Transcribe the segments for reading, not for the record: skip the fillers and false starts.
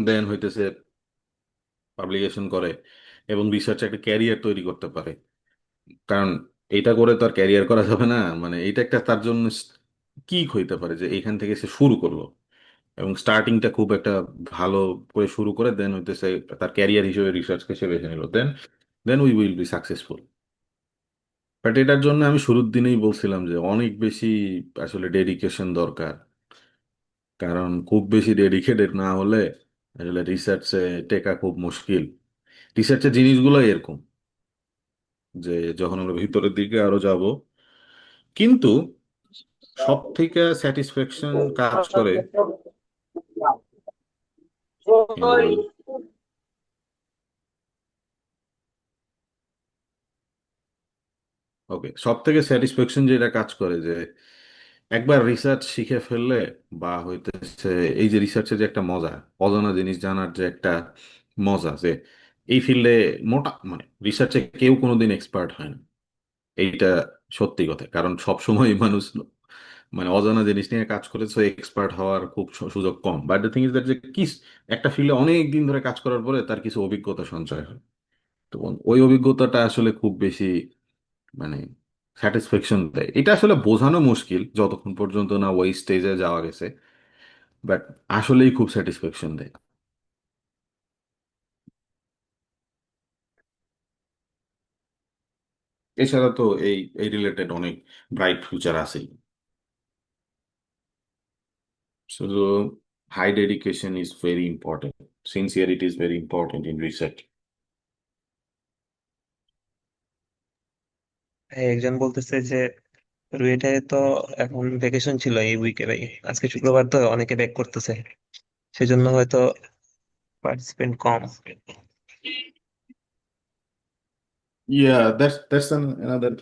দেন হইতেছে পাবলিকেশন করে এবং রিসার্চে একটা ক্যারিয়ার তৈরি করতে পারে। কারণ এটা করে তো আর ক্যারিয়ার করা যাবে না, মানে এটা একটা তার জন্য কিক হইতে পারে যে এখান থেকে সে শুরু করলো এবং স্টার্টিংটা খুব একটা ভালো করে শুরু করে দেন হইতেছে তার ক্যারিয়ার হিসেবে রিসার্চকে সে বেছে নিল, then then we will be successful. But এটার জন্য আমি শুরুর দিনেই বলছিলাম যে অনেক বেশি আসলে ডেডিকেশন দরকার। কারণ খুব বেশি ডেডিকেটেড না হলে আসলে রিসার্চে টেকা খুব মুশকিল। রিসার্চের জিনিসগুলো এরকম যে যখন আমরা ভিতরের দিকে আরো যাব, কিন্তু সব থেকে স্যাটিসফ্যাকশন কাজ করে এই, ওকে, সব থেকে স্যাটিসফ্যাকশন যেটা কাজ করে যে একবার রিসার্চ শিখে ফেললে বা হইতেছে এই যে রিসার্চের যে একটা মজা, অজানা জিনিস জানার যে একটা মজা, যে এই ফিল্ডে মোটা মানে রিসার্চে কেউ কোনোদিন এক্সপার্ট হয় না। এইটা সত্যি কথা, কারণ সব সময় মানুষ মানে অজানা জিনিস নিয়ে কাজ করে, সো এক্সপার্ট হওয়ার খুব সুযোগ কম। But the thing is that যে কি একটা ফিল্ডে অনেক দিন ধরে কাজ করার পরে তার কিছু অভিজ্ঞতা সঞ্চয় হয়। তো ওই অভিজ্ঞতাটা আসলে খুব বেশি মানে স্যাটিসফ্যাকশন দেয়। এটা আসলে বোঝানো মুশকিল যতক্ষণ পর্যন্ত না ওই স্টেজে যাওয়া গেছে, বাট আসলেই খুব স্যাটিসফ্যাকশন দেয়। এছাড়া তো এই এই রিলেটেড অনেক ব্রাইট ফিউচার আছেই। So high dedication is very important. Sincerity is very important in research. একজন বলতেছে যে রুয়েটে তো এখন ভ্যাকেশন ছিল এই উইকে, ভাই আজকে শুক্রবার তো অনেকে ব্যাক করতেছে, সেজন্য হয়তো participant com. Yeah, that's another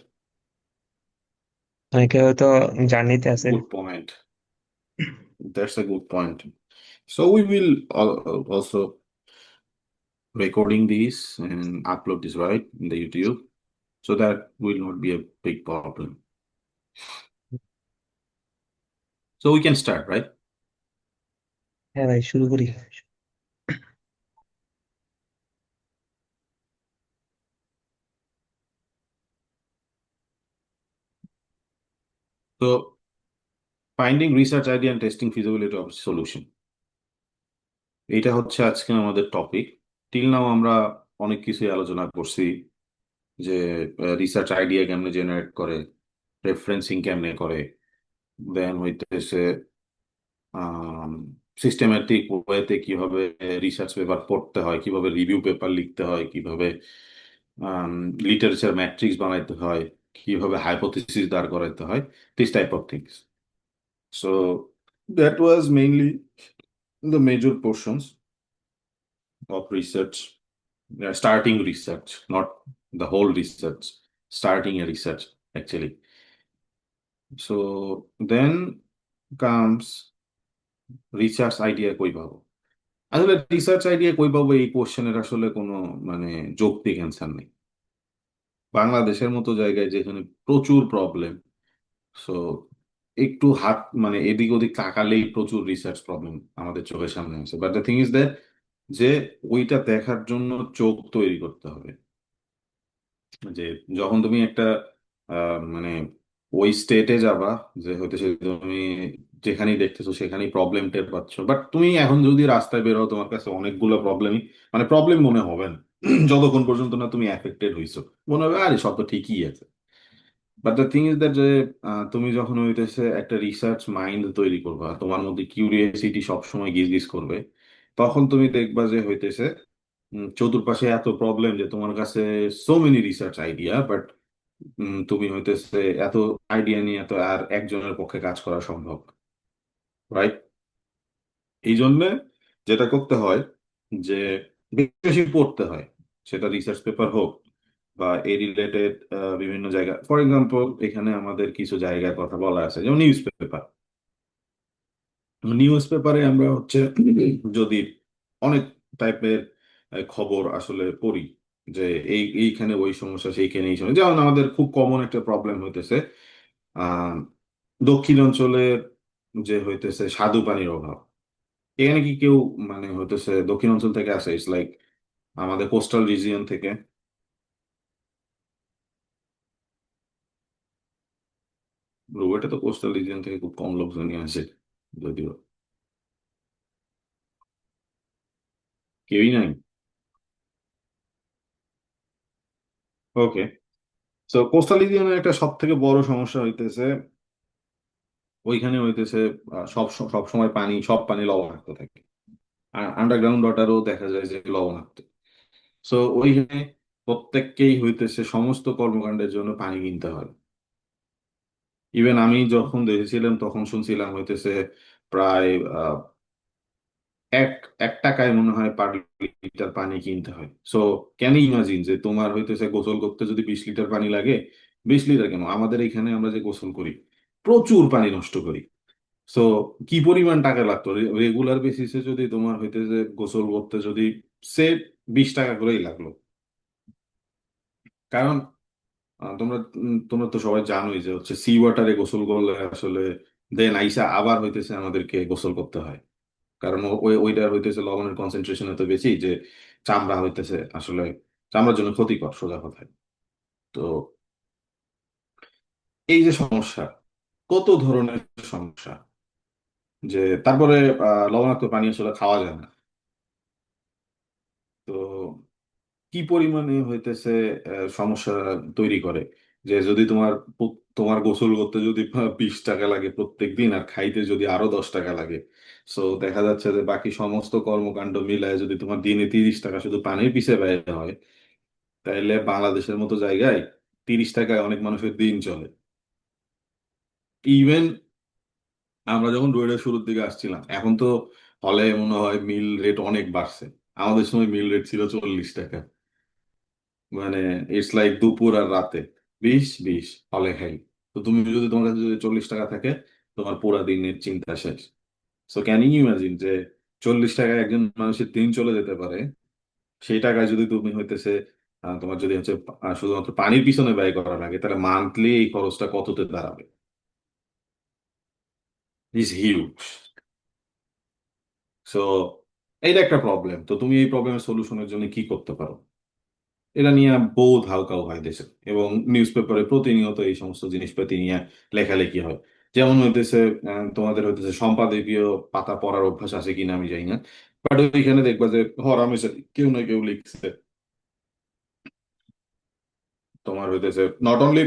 অনেকে হয়তো জার্নিতে আছে। good point. That's a good point. So we will also recording this and upload this right in the YouTube, so that will not be a big problem. So we can start, right? হ্যাঁ ভাই, শুরু করি। So finding research idea and testing feasibility of solution. এটা হচ্ছে আজকে আমাদের topic. Till now আমরা অনেক কিছুই আলোচনা করছি, যে রিসার্চ আইডিয়া কেমনে জেনারেট করে, রেফারেন্সিং কেমনে করে, দেন হইতেছে সিস্টেম্যাটিক ওয়েতে কিভাবে রিসার্চ পেপার পড়তে হয়, কিভাবে রিভিউ পেপার লিখতে হয়, কিভাবে লিটারেচার ম্যাট্রিক্স বানাইতে হয়, কিভাবে হাইপোথিসিস দাঁড় করাইতে হয়, this type of things. So that was mainly the major portions of research, starting research, not the whole research, starting a research actually. So then comes research idea কই পাবো। আসলে research idea কই পাবো এই কোশ্চেনের আসলে কোনো মানে যৌক্তিক অ্যান্সার নেই। বাংলাদেশের মতো জায়গায় যেখানে প্রচুর প্রবলেম, সো একটু হাত মানে এদিক ওদিক তাকালেই প্রচুর রিসার্চ প্রবলেম আমাদের চোখের সামনে আসে। But the thing is that যে ওইটা দেখার জন্য চোখ তৈরি করতে হবে। যে যখন তুমি একটা মানে ওই স্টেটে যাবা যে হইতেছে তুমি যেখানেই দেখতেছো সেখানেই প্রবলেম টের পাচ্ছ, বাট তুমি এখন যদি রাস্তায় বেরো তোমার কাছে অনেকগুলো প্রবলেমই মানে প্রবলেম মনে হবে না যতক্ষণ পর্যন্ত না তুমি এফেক্টেড হইছো। মনে হবে আরে সব তো ঠিকই আছে। But the thing is that যে তুমি যখন হইতেছে একটা রিসার্চ মাইন্ড তৈরি করবা, তোমার মধ্যে কিউরিয়াসিটি সবসময় গিজ গিজ করবে, তখন তুমি দেখবা যে হইতেছে চতুর্পাশে এত প্রবলেম যে তোমার কাছে so many research idea, but তুমি হইতেছে এত আইডিয়া নিয়ে এত আর একজনের পক্ষে কাজ করা সম্ভব, রাইট? এই জন্যে যেটা করতে হয় যে বেশি বেশি পড়তে হয়, সেটা রিসার্চ পেপার হোক বা এই রিলেটেড বিভিন্ন জায়গা। ফর এক্সাম্পল এখানে আমাদের কিছু জায়গার কথা বলা আছে, যেমন নিউজ পেপার। নিউজ পেপারে আমরা হচ্ছে যদি অনেক টাইপের খবর আসলে পড়ি, যে এইখানে ওই সমস্যা, সেইখানে এই সমস্যা। যেমন আমাদের খুব কমন একটা প্রবলেম হইতেছে আহ দক্ষিণ অঞ্চলে যে হইতেছে স্বাদু পানির অভাব। এখানে কি কেউ মানে হইতেছে দক্ষিণ অঞ্চল থেকে আসে? ইটস লাইক আমাদের কোস্টাল রিজিয়ন থেকে। রুয়েটে তো কোস্টাল রিজিয়ন থেকে খুব কম লোকজনই আসে, যদিও কেউই নাই। ওকে। তো কোস্টাল রিজিয়নের একটা সব থেকে বড় সমস্যা হইতেছে ওইখানে হইতেছে সব সময় পানি, সব পানি লবণাক্ত থাকে। আর আন্ডারগ্রাউন্ড ওয়াটারও দেখা যায় যে লবণাক্ত। সো ওইখানে প্রত্যেককেই হইতেছে সমস্ত কর্মকাণ্ডের জন্য পানি কিনতে হয়। ইভেন আমি যখন দেখেছিলাম তখন শুনছিলাম হইতেছে প্রায় আহ, এক এক টাকায় মনে হয় পার লিটার পানি কিনতে হয়। সো ক্যান ইমাজিন যে তোমার হইতেছে গোসল করতে যদি 20 লিটার পানি লাগে, 20 লিটার কেন, আমাদের এখানে আমরা যে গোসল করি প্রচুর পানি নষ্ট করি। সো কি পরিমাণ টাকা লাগতো রেগুলার বেসিসে যদি তোমার হইতেছে গোসল করতে যদি সে 20 টাকা করেই লাগলো। কারণ তোমরা তো সবাই জানোই যে হচ্ছে সি ওয়াটারে গোসল করলে আসলে দেন আইসা আবার হইতেছে আমাদেরকে গোসল করতে হয়। কারণ ওইটার হইতেছে লবণের কনসেন্ট্রেশন এত বেশি যে চামড়া হইতেছে আসলে চামড়ার জন্য ক্ষতিকর, সোজা কথায়। তো এই যে সমস্যা, কত ধরনের সমস্যা, যে তারপরে লবণাক্ত পানি আসলে খাওয়া যায় না। তো কি পরিমাণে হইতেছে সমস্যা তৈরি করে, যে যদি তোমার গোসল করতে যদি 20 টাকা লাগে প্রত্যেক দিন, আর খাইতে যদি আরো 10 টাকা লাগে, সো দেখা যাচ্ছে যে বাকি সমস্ত কর্মকাণ্ড মিলায় যদি তোমার দিনে 30 টাকা শুধু পানির পিছে ব্যয় হয়, তাহলে বাংলাদেশের মতো জায়গায় 30 টাকায় অনেক মানুষের দিন চলে। ইভেন আমরা যখন ডুয়েটের শুরুর দিকে আসছিলাম, এখন তো হলে মনে হয় মিল রেট অনেক বাড়ছে। আমাদের সময় মিল রেট ছিল 40 টাকা। মানে ইটস লাইক দুপুর আর রাতে 20-20 হলে খাই। তো তুমি যদি তোমার কাছে যদি 40 টাকা থাকে, তোমার পুরা দিনের চিন্তা শেষ। সো ক্যান ইউ ইমাজিন যে 40 টাকায় একজন মানুষের দিন চলে যেতে পারে। সেই টাকায় যদি তুমি হইতেছে তোমার যদি হচ্ছে শুধুমাত্র পানির পিছনে ব্যয় করা লাগে, তাহলে মান্থলি এই খরচটা কততে দাঁড়াবে? Is huge. সো এইটা একটা প্রবলেম। তো তুমি এই প্রবলেমের সলিউশনের জন্য কি করতে পারো? এটা নিয়ে বহুত হাউকাউ হয় দেশে, এবং নিউজ পেপারে প্রতিনিয়ত এই সমস্ত জিনিসপাতি নিয়ে লেখালেখি হয়। যেমন হইতেছে তোমাদের হইতেছে সম্পাদকীয় পাতা পড়ার অভ্যাস আছে কিনা আমি জানি না, বাট ওইখানে দেখবা যে হরহামেশা কেউ না কেউ লিখছে। তোমার হইতেছে নট অনলি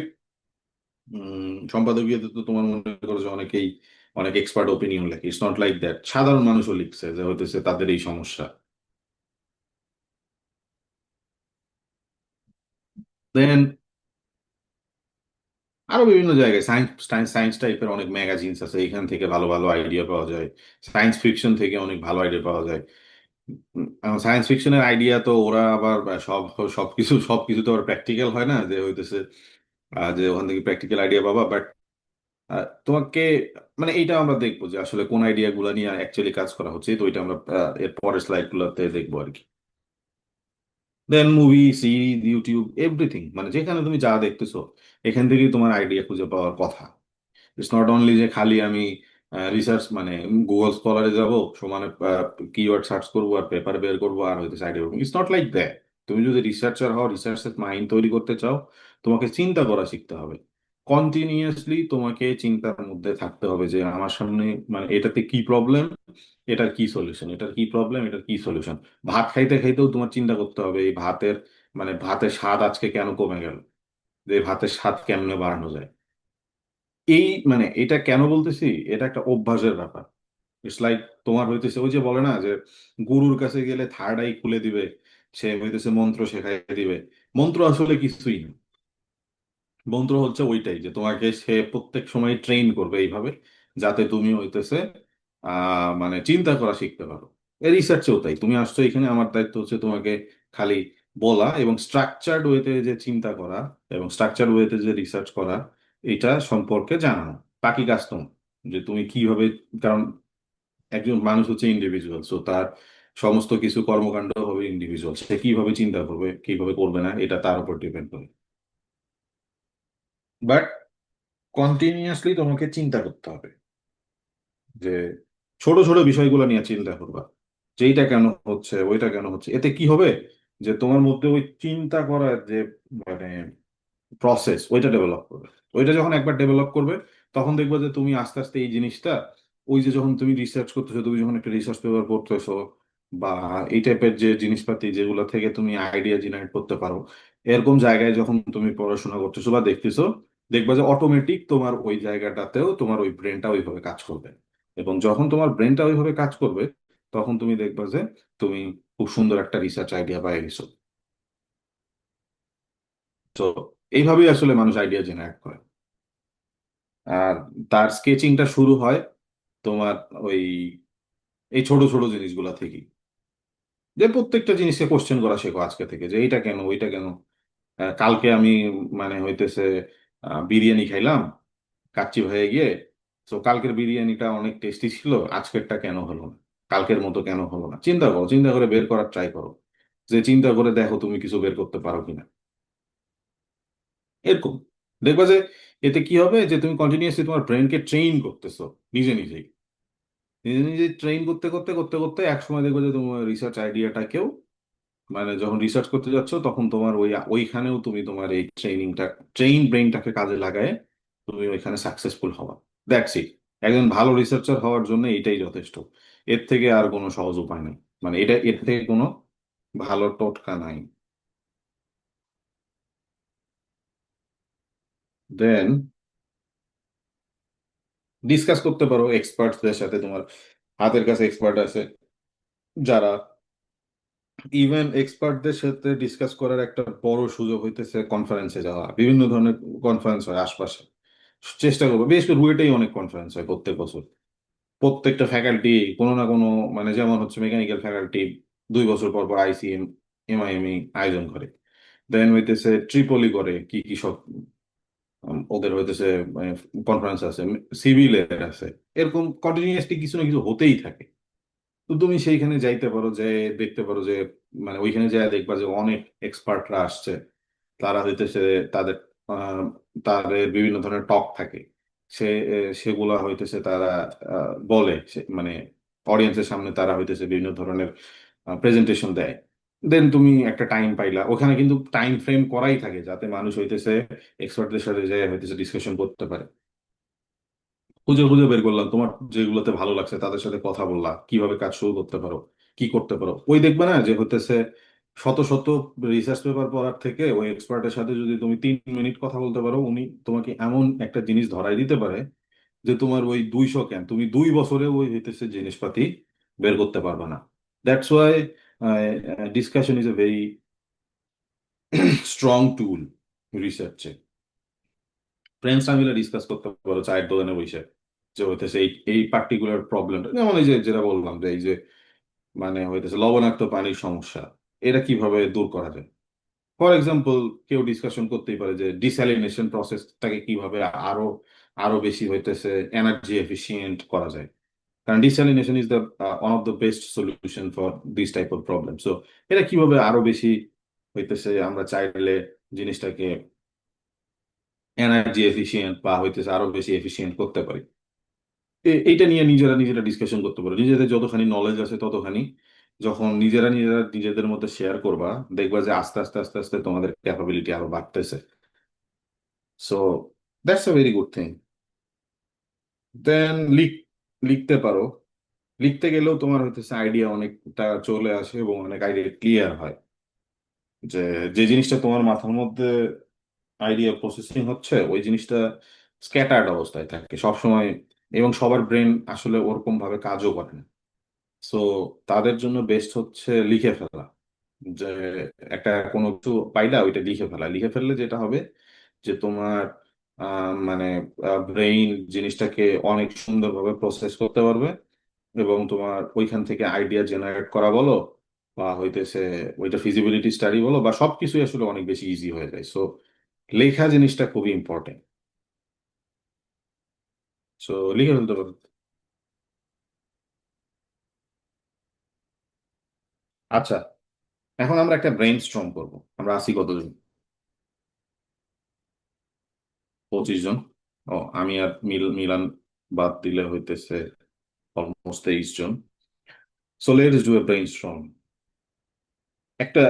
সম্পাদকীয়তে তো তোমার মনে করো যে অনেকেই অনেক এক্সপার্ট ওপিনিয়ন লেখে, ইটস নট লাইক দ্যাট, সাধারণ মানুষও লিখছে যে হইতেছে তাদের এই সমস্যা। দেন আরো বিভিন্ন জায়গায় সায়েন্স সায়েন্স টাইপের অনেক ম্যাগাজিনস আছে, এখান থেকে ভালো ভালো আইডিয়া পাওয়া যায়। সায়েন্স ফিকশন থেকে অনেক ভালো আইডিয়া পাওয়া যায়। সায়েন্স ফিকশনের আইডিয়া তো ওরা আবার সবকিছু তো আবার প্র্যাকটিক্যাল হয় না, যে হইতেছে যে ওখান থেকে প্র্যাকটিক্যাল আইডিয়া পাবা। বাট তোমাকে মানে এইটা আমরা দেখবো যে আসলে কোন আইডিয়া গুলা নিয়ে অ্যাকচুয়ালি কাজ করা হচ্ছে, তো এটা আমরা এর পরের স্লাইড গুলোতে দেখবো আর কি। দেন মুভি, সিরিজ, ইউটিউব, এভরিথিং, মানে যেখানে তুমি যা দেখতেছো এখান থেকেই তোমার আইডিয়া খুঁজে পাওয়ার কথা। ইটস নট অনলি যে খালি আমি রিসার্চ মানে গুগল স্কলারে যাব, সমানে কিওয়ার্ড সার্চ করবো আর পেপার বের করবো আর হয়তো সাইডে করবো। It's not like that. তুমি যদি রিসার্চার হও, রিসার্চের মাইন্ড তৈরি করতে চাও, তোমাকে চিন্তা করা শিখতে হবে। কন্টিনিউয়াসলি তোমাকে চিন্তার মধ্যে থাকতে হবে যে আমার সামনে মানে এটাতে কি প্রবলেম, এটার কি সলিউশন, এটার কি প্রবলেম, এটার কি সলিউশন। ভাত খাইতে খাইতেও তোমার চিন্তা করতে হবে এই ভাতের মানে ভাতের স্বাদ আজকে কেন কমে গেল, যে ভাতের স্বাদ কেমনে বাড়ানো যায়। এই মানে এটা কেন বলতেছি, এটা একটা অভ্যাসের ব্যাপার। ইটস লাইক তোমার হইতেছে ওই যে বলে না যে গুরুর কাছে গেলে থার্ড আই খুলে দিবে, সে হইতেছে মন্ত্র শেখাই দিবে। মন্ত্র আসলে কিছুই না। মন্ত্র হচ্ছে ওইটাই যে তোমাকে সে প্রত্যেক সময় ট্রেন করবে এইভাবে, যাতে তুমি হইতেছে মানে চিন্তা করা শিখতে পারো। রিসার্চেও তাই, তুমি আসছো এখানে, আমার দায়িত্ব হচ্ছে তোমাকে খালি বলা এবং স্ট্রাকচার্ড ওয়েতে যে চিন্তা করা এবং স্ট্রাকচার্ড ওয়েতে যে রিসার্চ করা, এটা সম্পর্কে জানানো। বাকি কাজ তোমার, যে তুমি কিভাবে, কারণ একজন মানুষ হচ্ছে ইন্ডিভিজুয়াল, সো তার সমস্ত কিছু কর্মকাণ্ড হবে ইন্ডিভিজুয়াল, সে কিভাবে চিন্তা করবে কিভাবে করবে না এটা তার উপর ডিপেন্ড করে। বাট কন্টিনিউয়াসলি তোমাকে চিন্তা করতে হবে ছোট ছোট বিষয়গুলো নিয়ে চিন্তা করবা, যে এইটা কেন হচ্ছে, ওইটা কেন হচ্ছে। এতে কি হবে, যে তোমার মধ্যে ওই চিন্তা করার যে মানে প্রসেস, ওইটা ডেভেলপ করবে। ওইটা যখন একবার ডেভেলপ করবে, তখন দেখবে যে তুমি আস্তে আস্তে এই জিনিসটা, ওই যে যখন তুমি রিসার্চ করতেছো, তুমি যখন একটা রিসার্চ পেপার পড়তেছো, বা এই টাইপের যে জিনিসপাতি যেগুলো থেকে তুমি আইডিয়া জেনারেট করতে পারো, এরকম জায়গায় যখন তুমি পড়াশোনা করতেছো বা দেখতেছো, দেখবা যে অটোমেটিক তোমার ওই জায়গাটাতেও তোমার ওই ব্রেনটা ওইভাবে কাজ করবে। এবং যখন তোমার ব্রেনটা ওইভাবে কাজ করবে, তখন তুমি দেখবা যে তুমি খুব সুন্দর একটা রিসার্চ আইডিয়া পাই গেছো। তো এইভাবেই আসলে মানুষ আইডিয়া জেনারেট করে। আর তার স্কেচিংটা শুরু হয় তোমার ওই এই ছোট ছোট জিনিসগুলা থেকেই, যে প্রত্যেকটা জিনিসকে কোশ্চেন করা শেখো আজকে থেকে, যে এইটা কেন, ওইটা কেন। কালকে আমি মানে হইতেছে বিরিয়ানি খাইলাম কাচ্চি হয়ে গিয়ে, তো কালকের বিরিয়ানিটা অনেক টেস্টি ছিল, আজকেরটা কেন হলো না, কালকের মতো কেন হলো না। চিন্তা করো, চিন্তা করে বের করার ট্রাই করো, যে চিন্তা করে দেখো তুমি কিছু বের করতে পারো কিনা। এরকম দেখবা যে এতে কি হবে, যে তুমি কন্টিনিউয়াসলি তোমার ব্রেনকে ট্রেন করতেছো নিজে নিজেই। নিজে নিজে ট্রেন করতে করতে করতে করতে এক সময় দেখবে যে তোমার রিসার্চ আইডিয়াটাকেও, মানে যখন রিসার্চ করতে যাচ্ছ, তখন তোমার ওইখানেও তুমি তোমার এই ট্রেন ব্রেনটাকে কাজে লাগায় তুমি ওইখানে সাকসেসফুল হওয়া। That's it. একজন ভালো রিসার্চার হওয়ার জন্য এটাই যথেষ্ট। এর থেকে আর কোনো সহজ উপায় নেই, মানে এটা এর থেকে কোনো ভালো টোটকা নাই। দেন ডিসকাস করতে পারো এক্সপার্টসদের সাথে, তোমার হাতের কাছে এক্সপার্ট আছে যারা, ইভেন এক্সপার্টদের সাথে ডিসকাস করার একটা বড় সুযোগ হইতেছে কনফারেন্সে যাওয়া। বিভিন্ন ধরনের কনফারেন্স হয় আশপাশে, চেষ্টা করবো। বিশেষ করে রুয়েটেই অনেক কনফারেন্স হয় প্রত্যেক বছর। প্রত্যেকটা ফ্যাকাল্টি কোনো না কোনো, মানে যেমন হচ্ছে মেকানিক্যাল ফ্যাকাল্টি 2 বছর পর পর আইসিএম, এমআইএমই আয়োজন করে। দেন হইতেছে ট্রিপলি করে কি কি সব, ওদের হইতেছে কনফারেন্স আছে, সিভিলের আছে। এরকম কন্টিনিউয়াসলি কিছু না কিছু হতেই থাকে। তো তুমি সেইখানে যাইতে পারো, যে দেখতে পারো যে মানে ওইখানে যায় দেখবা যে অনেক এক্সপার্টরা আসছে। তারা হইতেছে তাদের আহ, তাদের বিভিন্ন ধরনের টক থাকে, সেগুলা হইতেছে তারা বলে, মানে অডিয়েন্সের সামনে তারা হইতেছে বিভিন্ন ধরনের প্রেজেন্টেশন দেয়। দেন তুমি একটা টাইম পাইলা, ওখানে কিন্তু টাইম ফ্রেম করাই থাকে যাতে মানুষ হইতেছে এক্সপার্টদের সাথে যায় হইতেছে ডিসকাশন করতে পারে। খুঁজে খুঁজে বের করলাম তোমার যেগুলোতে ভালো লাগছে, তাদের সাথে কথা বললা কিভাবে কাজ শুরু করতে পারো, কি করতে পারো। ওই দেখবে না যে হইতেছে শত শত রিসার্চ পেপার পড়ার থেকে ওই এক্সপার্টের সাথে যদি তুমি 3 মিনিট কথা বলতে পারো, উনি তোমাকে এমন একটা জিনিস ধরাই দিতে পারে যে তোমার ওই 200 কেন, তুমি 2 বছরে ওই হইতেছে জিনিসপাতি বের করতে পারবে না। That's why discussion is a very strong tool রিসার্চে। ফ্রেন্ডসরা মিলে ডিসকাস করতে পারো চায়ের দোকানে বসে, যে হইতেছে এই এই পার্টিকুলার প্রবলেমটা, যেমন এই যে যেটা বললাম, যে এই যে মানে হইতেছে লবণাক্ত পানির সমস্যা, এটা কিভাবে দূর করা যায়। ফর এক্সাম্পল, কেউ ডিসকাশন করতেই পারে যে ডিস্যালিনেশন প্রসেসটাকে কিভাবে আরো আরো বেশি হইতেছে এনার্জি এফিশিয়েন্ট করা যায়। কারণ desalination is the one of the best solution for this type of problem. So এটা কিভাবে আরো বেশি হইতেছে আমরা চাইলে জিনিসটাকে এনার্জি এফিশিয়েন্ট বা হইতেছে আরো বেশি এফিশিয়েন্ট করতে পারি। এইটা নিয়ে নিজেরা নিজেরা ডিসকাশন করতে পারো। নিজেদের যতখানি নলেজ আছে ততখানি যখন নিজেরা নিজেরা নিজেদের মধ্যে শেয়ার করবা, দেখবা যে আস্তে আস্তে আস্তে আস্তে তোমাদের ক্যাপাবিলিটি আরো বাড়তেছে। So that's a very good thing. Then লিখতে পারো। লিখতে গেলেও তোমার হইতেছে আইডিয়া অনেকটা চলে আসে এবং অনেক আইডিয়া ক্লিয়ার হয়। যে যে জিনিসটা তোমার মাথার মধ্যে আইডিয়া প্রসেসিং হচ্ছে, ওই জিনিসটা স্ক্যাটার্ড অবস্থায় থাকে সবসময়, এবং সবার ব্রেন আসলে ওরকম ভাবে কাজও করে না। সো তাদের জন্য বেস্ট হচ্ছে লিখে ফেলা। যে একটা কোনো কিছু পাইলা, ওইটা লিখে ফেলা। লিখে ফেললে যেটা হবে যে তোমার মানে ব্রেইন জিনিসটাকে অনেক সুন্দরভাবে প্রসেস করতে পারবে, এবং তোমার ওইখান থেকে আইডিয়া জেনারেট করা বলো বা হইতেছে ওইটা ফিজিবিলিটি স্টাডি বলো, বা সবকিছুই আসলে অনেক বেশি ইজি হয়ে যায়। সো লেখা জিনিসটা খুবই ইম্পর্টেন্ট। সো লিখে ফেলতে পারো। আচ্ছা, এখন আমরা একটা ব্রেইন স্টর্ম করবো। আমরা আছি কতজন? 25 জন। ও, আমি আর মিলান বাদ দিলে হইতেছে অলমোস্ট 23 জন। So let's do a brainstorm. একটা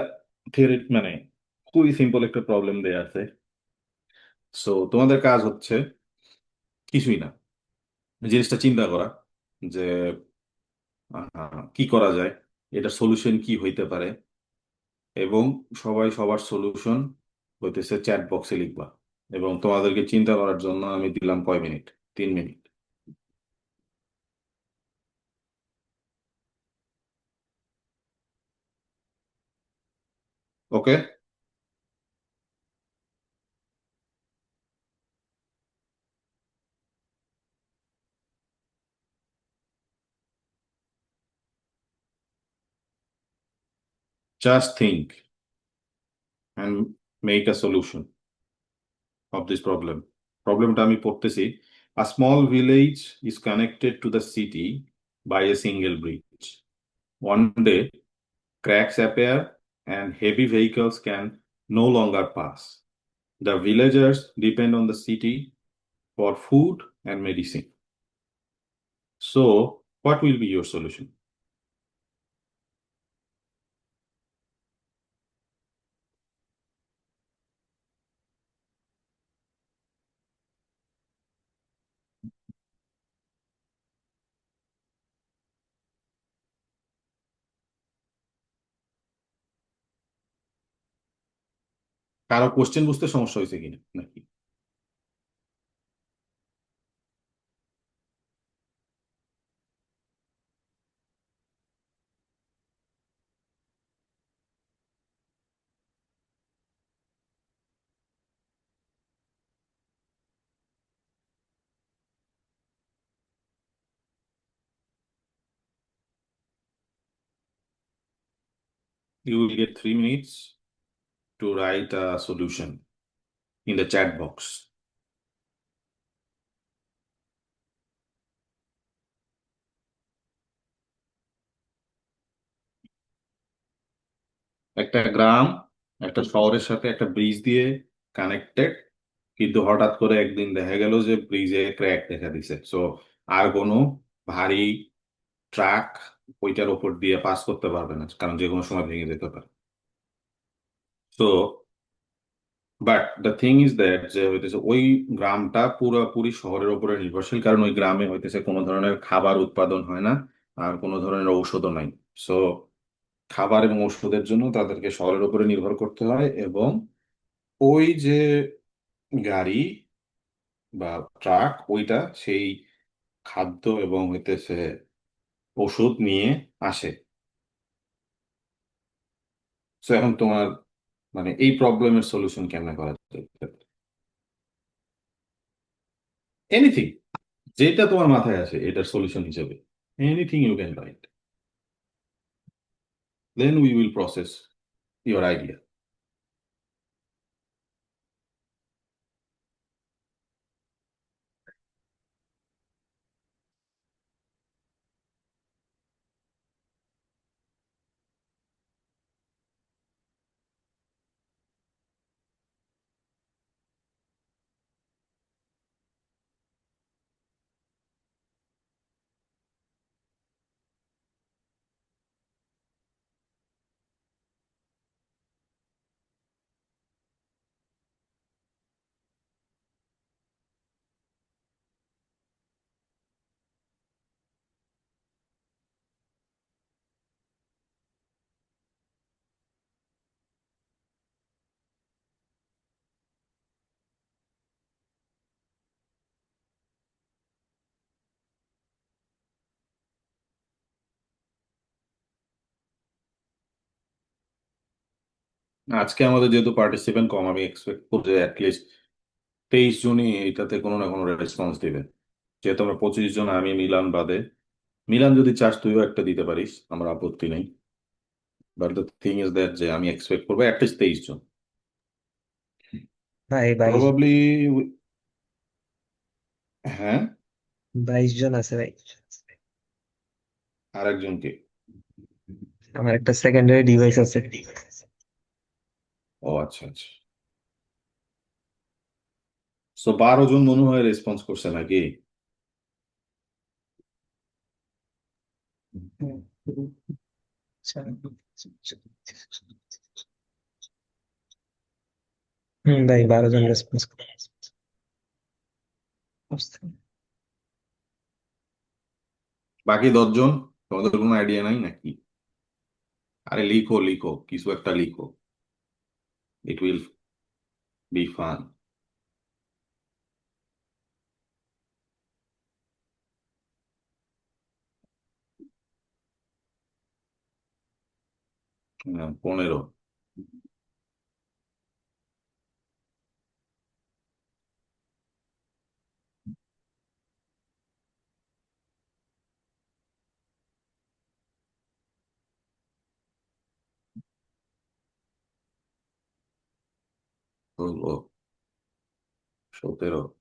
থিওরি, মানে খুবই সিম্পল একটা প্রবলেম দেয়া আছে। সো তোমাদের কাজ হচ্ছে কিছুই না, জিনিসটা চিন্তা করা যে কি করা যায়, এটা সলিউশন কি হইতে পারে, এবং সবাই সবার সলিউশন হইতেছে চ্যাট বক্সে লিখবা। এবং তোমাদেরকে চিন্তা করার জন্য আমি দিলাম কয় minute? 3 minute. Okay. Just think and make a solution of this problem. প্রবলেমটা আমি পড়তেছি। A small village is connected to the city by a single bridge. One day cracks appear and heavy vehicles can no longer pass. The villagers depend on the city for food and medicine. So, what will be your solution? কারো question বুঝতে সমস্যা হয়েছে কিনা নাকি? You will get 3 minutes to write a solution in the chat box. একটা গ্রাম একটা শহরের সাথে একটা ব্রিজ দিয়ে কানেক্টেড, কিন্তু হঠাৎ করে একদিন দেখা গেল যে ব্রিজে ক্র্যাক দেখা দিছে। সো আর কোনো ভারী ট্রাক ওইটার উপর দিয়ে পাস করতে পারবে না, কারণ যে কোনো সময় ভেঙে যেতে পারে। তো but the thing is that যে হইতেছে ওই গ্রামটা পুরোপুরি শহরের উপরে নির্ভরশীল, কারণ ওই গ্রামে হইতেছে কোনো ধরনের খাবার উৎপাদন হয় না, আর কোনো ধরনের ঔষধও নাই। সো খাবার এবং ওষুধের জন্য তাদেরকে শহরের উপরে নির্ভর করতে হয়, এবং ওই যে গাড়ি বা ট্রাক ওইটা সেই খাদ্য এবং হইতেছে ওষুধ নিয়ে আসে। সো এখন তোমার মানে এই প্রবলেমের সলিউশন কেমনে করা যায়? এনিথিং, যেটা তোমার মাথায় আসে এটার সলিউশন হিসেবে, anything you can write, then we will process your idea. আজকে আমাদের যেহেতু পার্টিসিপেন্ট কম, আমি এক্সপেক্ট করবো যে অ্যাটলিস্ট 23 জনই এটাতে কোনো না কোনো রেসপন্স দিবে। যেহেতু আমরা 25 জন, আমি মিলান বাদে। মিলান যদি চাস তুইও একটা দিতে পারিস, আমার আপত্তি নেই। But the thing is that যে আমি এক্সপেক্ট করবো অ্যাটলিস্ট 23 জন। ভাই বাইশ প্রবাবলি। হ্যাঁ। 22 জন আছে ভাই। আর একজনকে? আমার একটা সেকেন্ডারি ডিভাইস আছে। ও আচ্ছা আচ্ছা। সো 12 জন মনে হয় রেসপন্স করছে নাকি? ভাই 12 জন রেসপন্স করছে। বাকি 10 জন, তোমাদের কোনো আইডিয়া নাই নাকি? আরে লিখো লিখো, কিছু একটা লিখো। It will be fun. 15। 16। 17।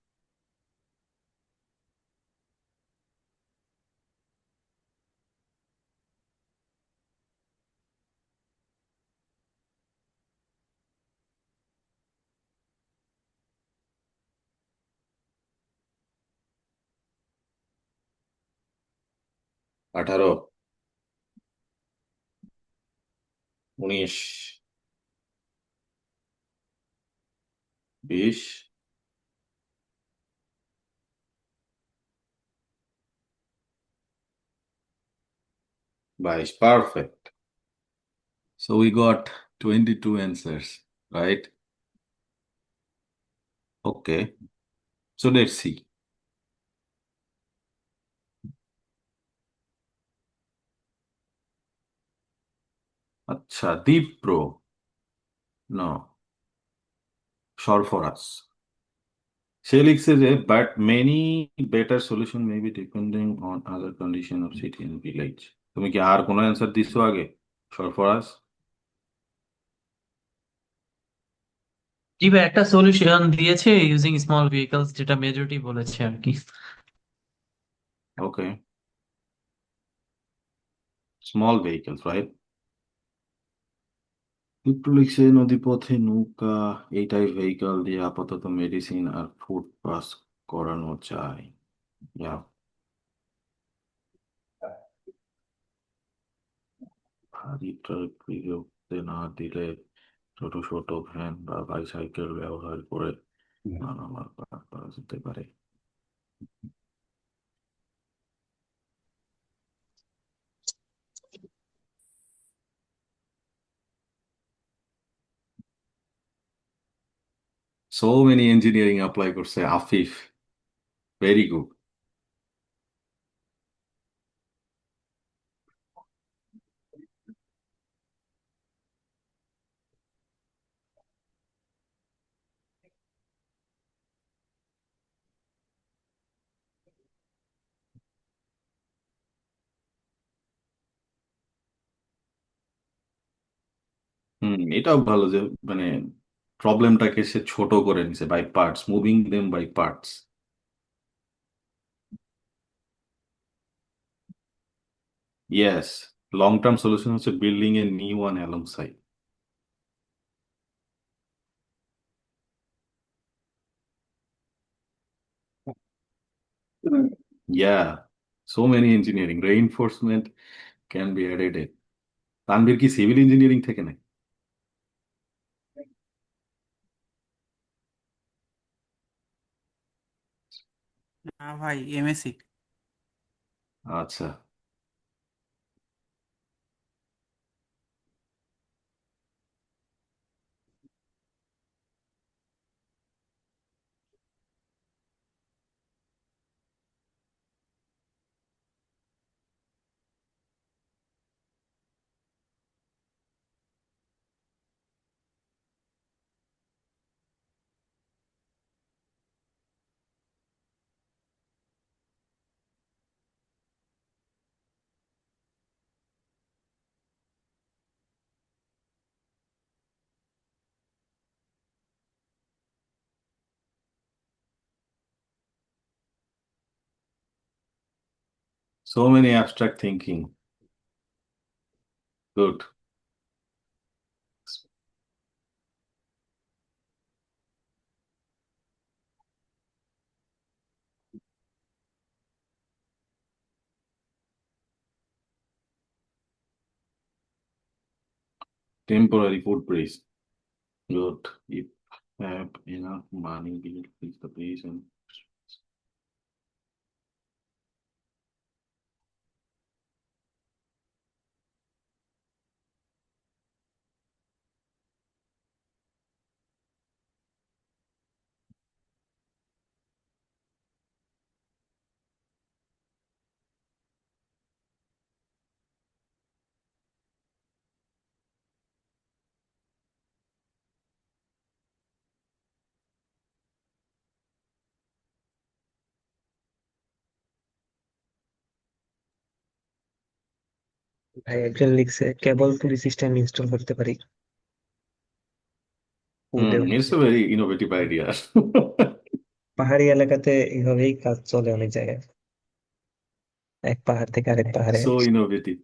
18। 19। 20। 22। Perfect. So we got 22 answers, right? Okay. So let's see. আচ্ছা, দীপ্র। No, সরফরাজ। সে লিখছে যে but many better solution may be depending on other condition of city and village. তুমি কি আর কোনো অ্যান্সার দিছো আগে, সরফরাজ? জি ভাই, একটা সলিউশন দিয়েছে ইউজিং স্মল ভেহিকলস, যেটা মেজরিটি বলেছে আর কি। ওকে, স্মল ভেহিকলস, রাইট। একটু লিখছে নদীপথে নৌকা, এই টাইপ ভেহিকল দিয়ে আপাতত মেডিসিন আর ফুড পাস করানো যায়। ইয়া, ভারী ট্রাক বিরক্তে না দিলে ছোট ছোট ভ্যান বা বাইসাইকেল ব্যবহার করে মালামাল পার করা যেতে পারে। সো মেনি ইঞ্জিনিয়ারিং অ্যাপ্লাই করছে আফিফ, ভেরি গুড। এটাও ভালো যে মানে প্রবলেমটাকে সে ছোট করে নিছে, by parts, moving them by parts. Yes, long term solution হচ্ছে building a new one alongside. Yeah, so many engineering reinforcement can be added. Tanvir কি সিভিল ইঞ্জিনিয়ারিং থেকে নাকি? না ভাই, এমএসসি। আচ্ছা। So many abstract thinking. Good. Temporary food praise. Good. If have enough money, we will fix the place and ভাই একজন লিখছে কেবল police system install করতে পারি Windows. It's a very innovative idea. পাহাড়ি এলাকাতে এইভাবেই কাজ চলে অনেক জায়গায়, এক পাহাড় থেকে আরেক পাহাড়ে। So innovative.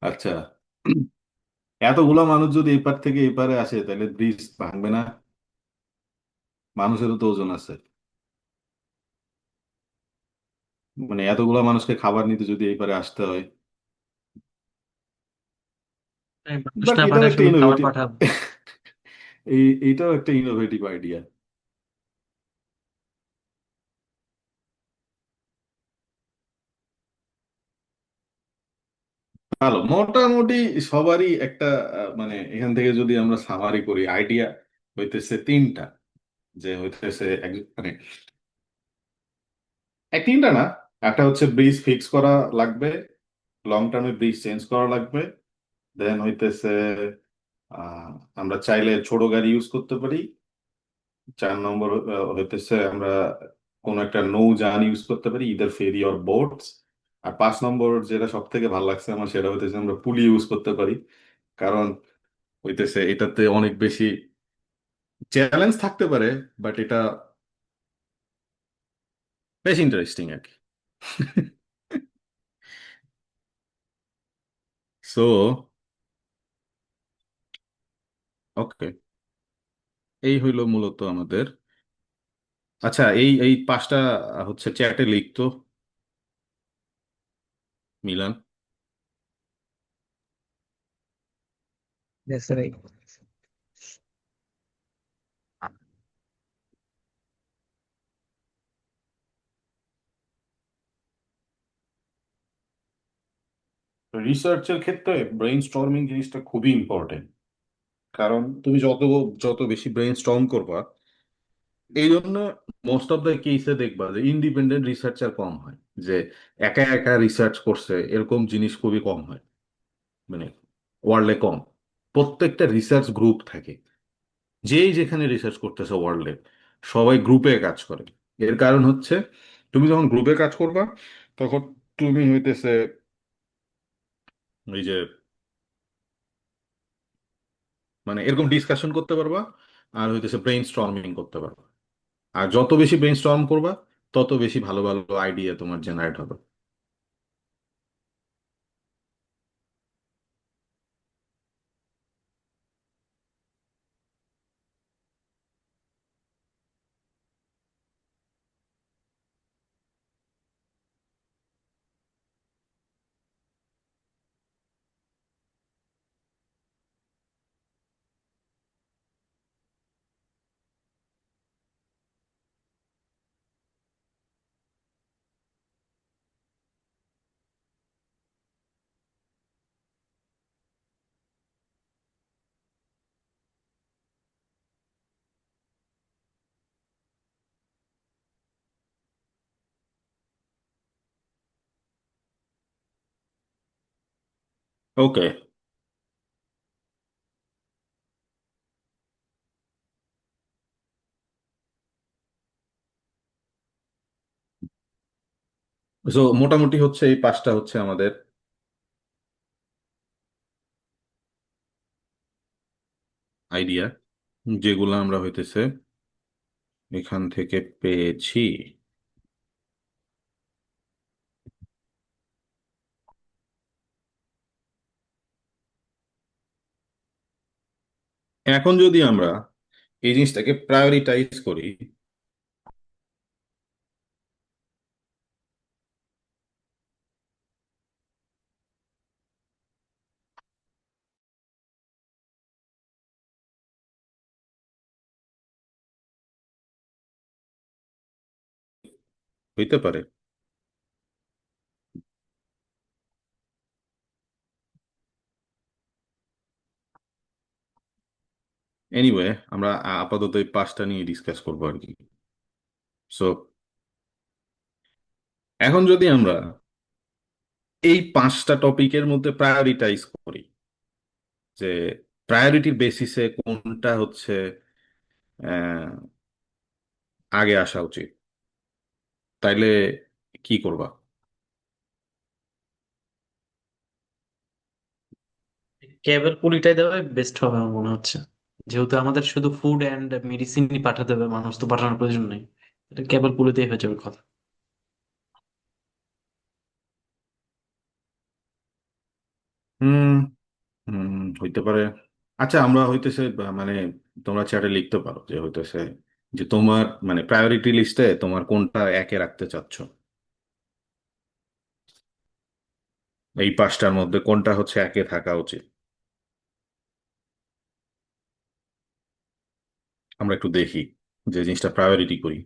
আচ্ছা, এতগুলা মানুষ যদি এপার থেকে এপারে আসে তাহলে ব্রিজ ভাঙবে না? মানুষেরও তো ওজন আছে। মানে এতগুলা মানুষকে খাবার নিতে যদি এপারে আসতে হয়। তাই মানুষ বাট না এটাও পাঠায় একটা শুধু খাবার ইনোভেটিভ, পাঠাবো। এইটাও একটা ইনোভেটিভ আইডিয়া। ভালো, মোটামুটি সবারই একটা মানে এখান থেকে যদি আমরা সামারি করি, আইডিয়া হইতেছে তিনটা। যে হইতেছে মানে এক তিনটা না, একটা হচ্ছে ব্রিজ ফিক্স করা লাগবে, লং টার্মে ব্রিজ চেঞ্জ করা লাগবে। দেন হইতেছে আহ, আমরা চাইলে ছোট গাড়ি ইউজ করতে পারি। 4 নম্বর হইতেছে আমরা কোন একটা নৌযান ইউজ করতে পারি, ইদার ফেরি অর বোটস। আর 5 নম্বর যেটা সব থেকে ভালো লাগছে আমার, সেটা হইতেছে আমরা পুলি ইউজ করতে পারি। কারণ হইতেছে এটাতে অনেক বেশি চ্যালেঞ্জ থাকতে পারে, বাট এটা বেশ ইন্টারেস্টিং আর কি। সো ওকে, এই হইলো মূলত আমাদের। আচ্ছা, এই এই পাঁচটা হচ্ছে চ্যাটে লিখতো মিলান। Yes, ভাই। রিসার্চের ক্ষেত্রে ব্রেইন স্টর্মিং জিনিসটা খুবই ইম্পর্টেন্ট। কারণ তুমি যত যত বেশি ব্রেইন স্টর্ম করবা, এই জন্য মোস্ট অফ দ্য কেসে দেখবা যে ইন্ডিপেন্ডেন্ট রিসার্চার কম হয়। যে একা একা রিসার্চ করছে এরকম জিনিস খুবই কম হয়, মানে ওয়ার্ল্ডে কম। প্রত্যেকটা রিসার্চ গ্রুপ থাকে, যেই যেখানে রিসার্চ করতেছে ওয়ার্ল্ডে সবাই গ্রুপে কাজ করে। এর কারণ হচ্ছে তুমি যখন গ্রুপে কাজ করবা, তখন তুমি হইতেছে ওই যে মানে এরকম ডিসকাশন করতে পারবা, আর হইতেছে ব্রেইন স্টর্মিং করতে পারবা। আর যত বেশি ব্রেইন স্টর্ম করবা, তত বেশি ভালো ভালো আইডিয়া তোমার জেনারেট হবে। ওকে, সো মোটামুটি হচ্ছে এই পাঁচটা হচ্ছে আমাদের আইডিয়া যেগুলো আমরা হইতেছে এখান থেকে পেয়েছি। এখন যদি আমরা এই জিনিসটাকে প্রায়োরিটাইজ করি, হইতে পারে। এনিওয়ে, আমরা আপাতত এই পাঁচটা নিয়ে ডিসকাস করবো আর কি। সো এখন যদি আমরা এই পাঁচটা টপিকের মধ্যে প্রায়োরিটাইজ করি যে প্রায়োরিটির বেসিসে কোনটা হচ্ছে আহ, আগে আসা উচিত, তাইলে কি করবা? ক্যাবের পুলিটাই দেওয়া বেস্ট হবে আমার মনে হচ্ছে, যেহেতু আমাদের শুধু ফুড অ্যান্ড মেডিসিনই পাঠাতে হবে, মানুষ তো পাঠানোর প্রয়োজন নেই। এটা ক্যাবের পুলিতেই হয়ে যাবে কথা। হুম, হুম, হইতে পারে। আচ্ছা, আমরা হইতেছে মানে তোমরা চ্যাটে লিখতে পারো যে হইতেছে যে তোমার মানে প্রায়োরিটি লিস্টে তোমার কোনটা একে রাখতে চাচ্ছ, এই পাঁচটার মধ্যে কোনটা হচ্ছে একে থাকা উচিত। আমরা একটু দেখি যে জিনিসটা প্রায়োরিটি করি।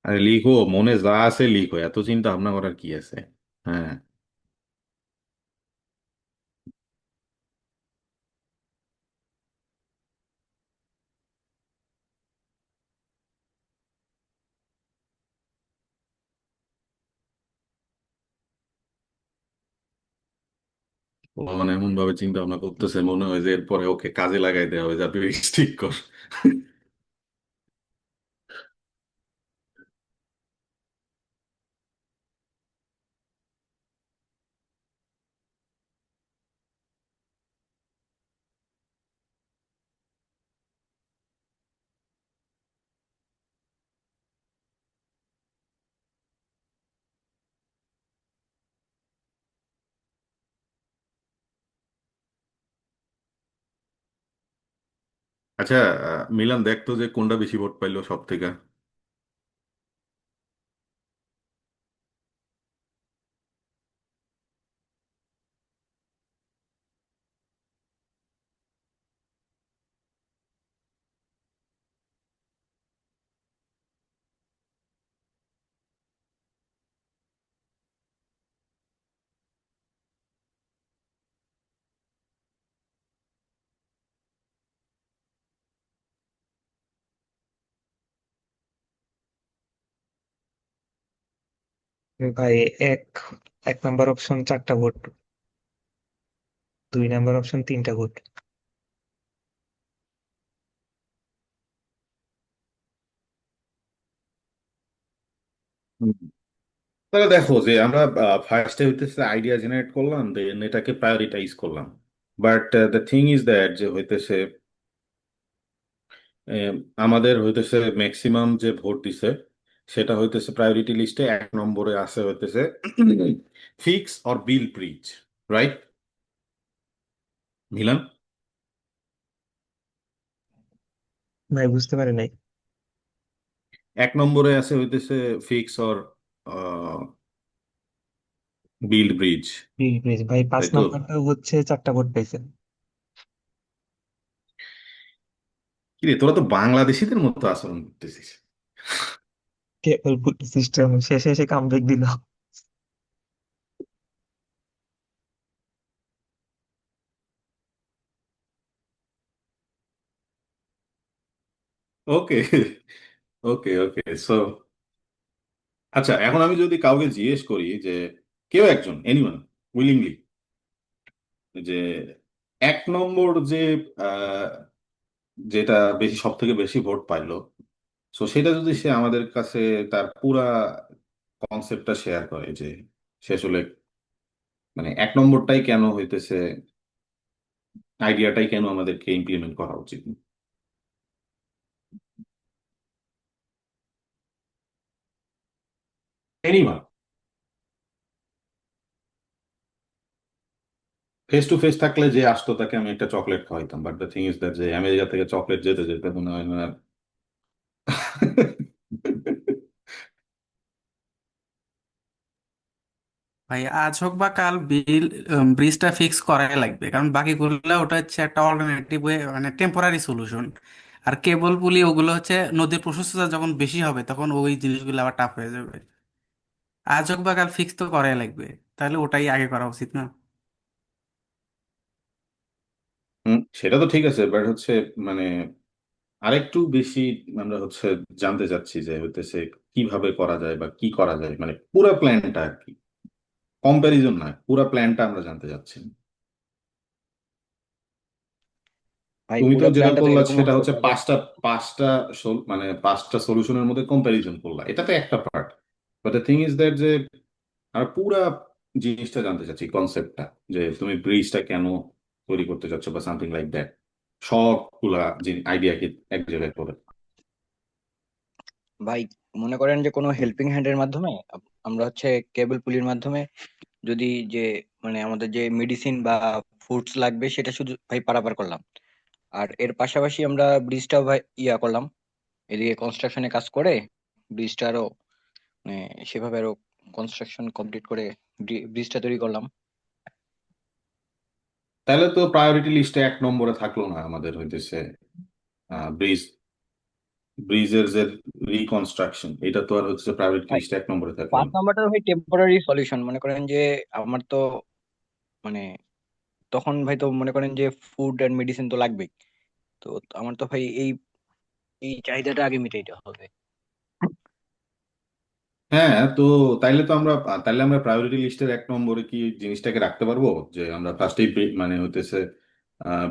আরে লিখো, মনে যা আছে লিখো, এত চিন্তা ভাবনা করার কি আছে। হ্যাঁ। ও মানে এমন ভাবে চিন্তা ভাবনা করতেছে মনে হয় যে এরপরে ওকে কাজে লাগাই দেওয়া হবে, যাতে ঠিক কর। আচ্ছা, মিলান দেখতো যে কোনটা বেশি ভোট পাইলো সব থেকে। ভাই, এক এক নাম্বার অপশন 4টা ভোট, 2 নাম্বার অপশন 3টা ভোট। হুম। তাহলে দেখো যে আমরা ফার্স্টে হইতেছে আইডিয়া জেনারেট করলাম, দেন এটাকে প্রায়োরিটাইজ করলাম। But the thing is that যে হইতেছে আহ, আমাদের হইতেছে ম্যাক্সিমাম যে ভোট দিছে সেটা হইতেছে প্রায়োরিটি লিস্টে এক নম্বরে আছে হইতেছে fix or bill bridge, right Milan? ভাই, বুঝতে পারি নাই। এক নম্বরে আছে হইতেছে ফিক্স অর বিল ব্রিজ, ভাই, পাঁচ তাই তো? নাম্বারটা হচ্ছে 4টা ভোট পাইছে। কিরে, তোরা তো বাংলাদেশিদের মতো আচরণ করতেছিস। কেবল সিস্টেম শেষে এসে কামব্যাক দিল। ওকে, ওকে, ওকে। সো আচ্ছা, এখন আমি যদি কাউকে জিজ্ঞেস করি যে কেউ একজন এনিওয়ান উইলিংলি যে 1 নম্বর যে আহ, যেটা বেশি সব থেকে বেশি ভোট পাইলো, সো সেটা যদি সে আমাদের কাছে তার পুরা কনসেপ্টটা শেয়ার করে যে সে আসলে মানে 1 নম্বরটাই কেন হইতেছে, আইডিয়াটাই কেন আমাদেরকে ইমপ্লিমেন্ট করা উচিত। এনিওয়ান, ফেস টু ফেস থাকলে যে আসতো তাকে আমি একটা চকলেট খাওয়াইতাম, but the thing is that যে আমেরিকা থেকে চকলেট যেতে যেতে মনে হয় না আর। ভাই আজ হোক বা কাল ব্রিজটা ফিক্স করাই লাগবে, কারণ বাকিগুলো ওটা হচ্ছে একটা অল্টারনেটিভ ওয়ে, মানে টেম্পোরারি সলিউশন। আর কেবল পুলি ওগুলো হচ্ছে নদীর প্রশস্ততা যখন বেশি হবে তখন ওই জিনিসগুলো আবার টাফ হয়ে যাবে। আজ হোক বা কাল ফিক্স তো করাই লাগবে, তাহলে ওটাই আগে করা উচিত না? সেটা তো ঠিক আছে, বাট হচ্ছে মানে আরেকটু বেশি আমরা হচ্ছে জানতে চাচ্ছি যে হইতেছে কিভাবে করা যায় বা কি করা যায়, মানে পুরো প্ল্যানটা আর কি, কম্প্যারিজন না, পুরো প্ল্যানটা আমরা জানতে চাচ্ছি। ভাই তুমি তো পুরো যেটা প্ল্যানটা তো করলা এরকম সেটা হবে হচ্ছে তাহলে। পাঁচটা পাঁচটা মানে পাঁচটা সলিউশনের মধ্যে কম্প্যারিজন করলা, এটা তো একটা part. But the thing is that যে আমরা পুরা জিনিসটা জানতে চাচ্ছি, কনসেপ্টটা, যে তুমি ব্রিজটা কেন তৈরি করতে চাচ্ছ বা সামথিং লাইক দ্যাট, সবগুলা আইডিয়া কি এক জায়গায় করে। ভাই মনে করেন যে কোনো হেল্পিং হ্যান্ডের মাধ্যমে আমরা হচ্ছে কেবল পুলির মাধ্যমে যদি যে মানে আমাদের যে মেডিসিন বা ফুডস লাগবে সেটা শুধু ভাই পারাপার করলাম। আর এর পাশাপাশি আমরা ব্রিজটাও ভাই ইয়া করলাম, এদিকে কনস্ট্রাকশনে কাজ করে ব্রিজটা আরো মানে সেভাবে আরো কনস্ট্রাকশন কমপ্লিট করে ব্রিজটা তৈরি করলাম। তাহলে তো প্রায়োরিটি লিস্টে 1 নম্বরে থাকলো না আমাদের হইতেছে ব্রিজ, ব্রিজের যে রিকনস্ট্রাকশন, এটা তো আর হচ্ছে প্রায়োরিটি ভাই লিস্টে 1 নম্বরে থাকলো 5 না। নাম্বারটা ভাই টেম্পোরারি সলিউশন। মনে করেন যে আমার তো মানে তখন ভাই তো মনে করেন যে ফুড এন্ড মেডিসিন তো লাগবেই। তো আমার তো ভাই এই এই চাহিদাটা আগে মিটাইতে হবে। হ্যাঁ, তো তাইলে তো আমরা তাইলে আমরা প্রায়োরিটি লিস্টের 1 নম্বরে কি জিনিসটাকে রাখতে পারবো যে আমরা ফার্স্টেই মানে হইতেছে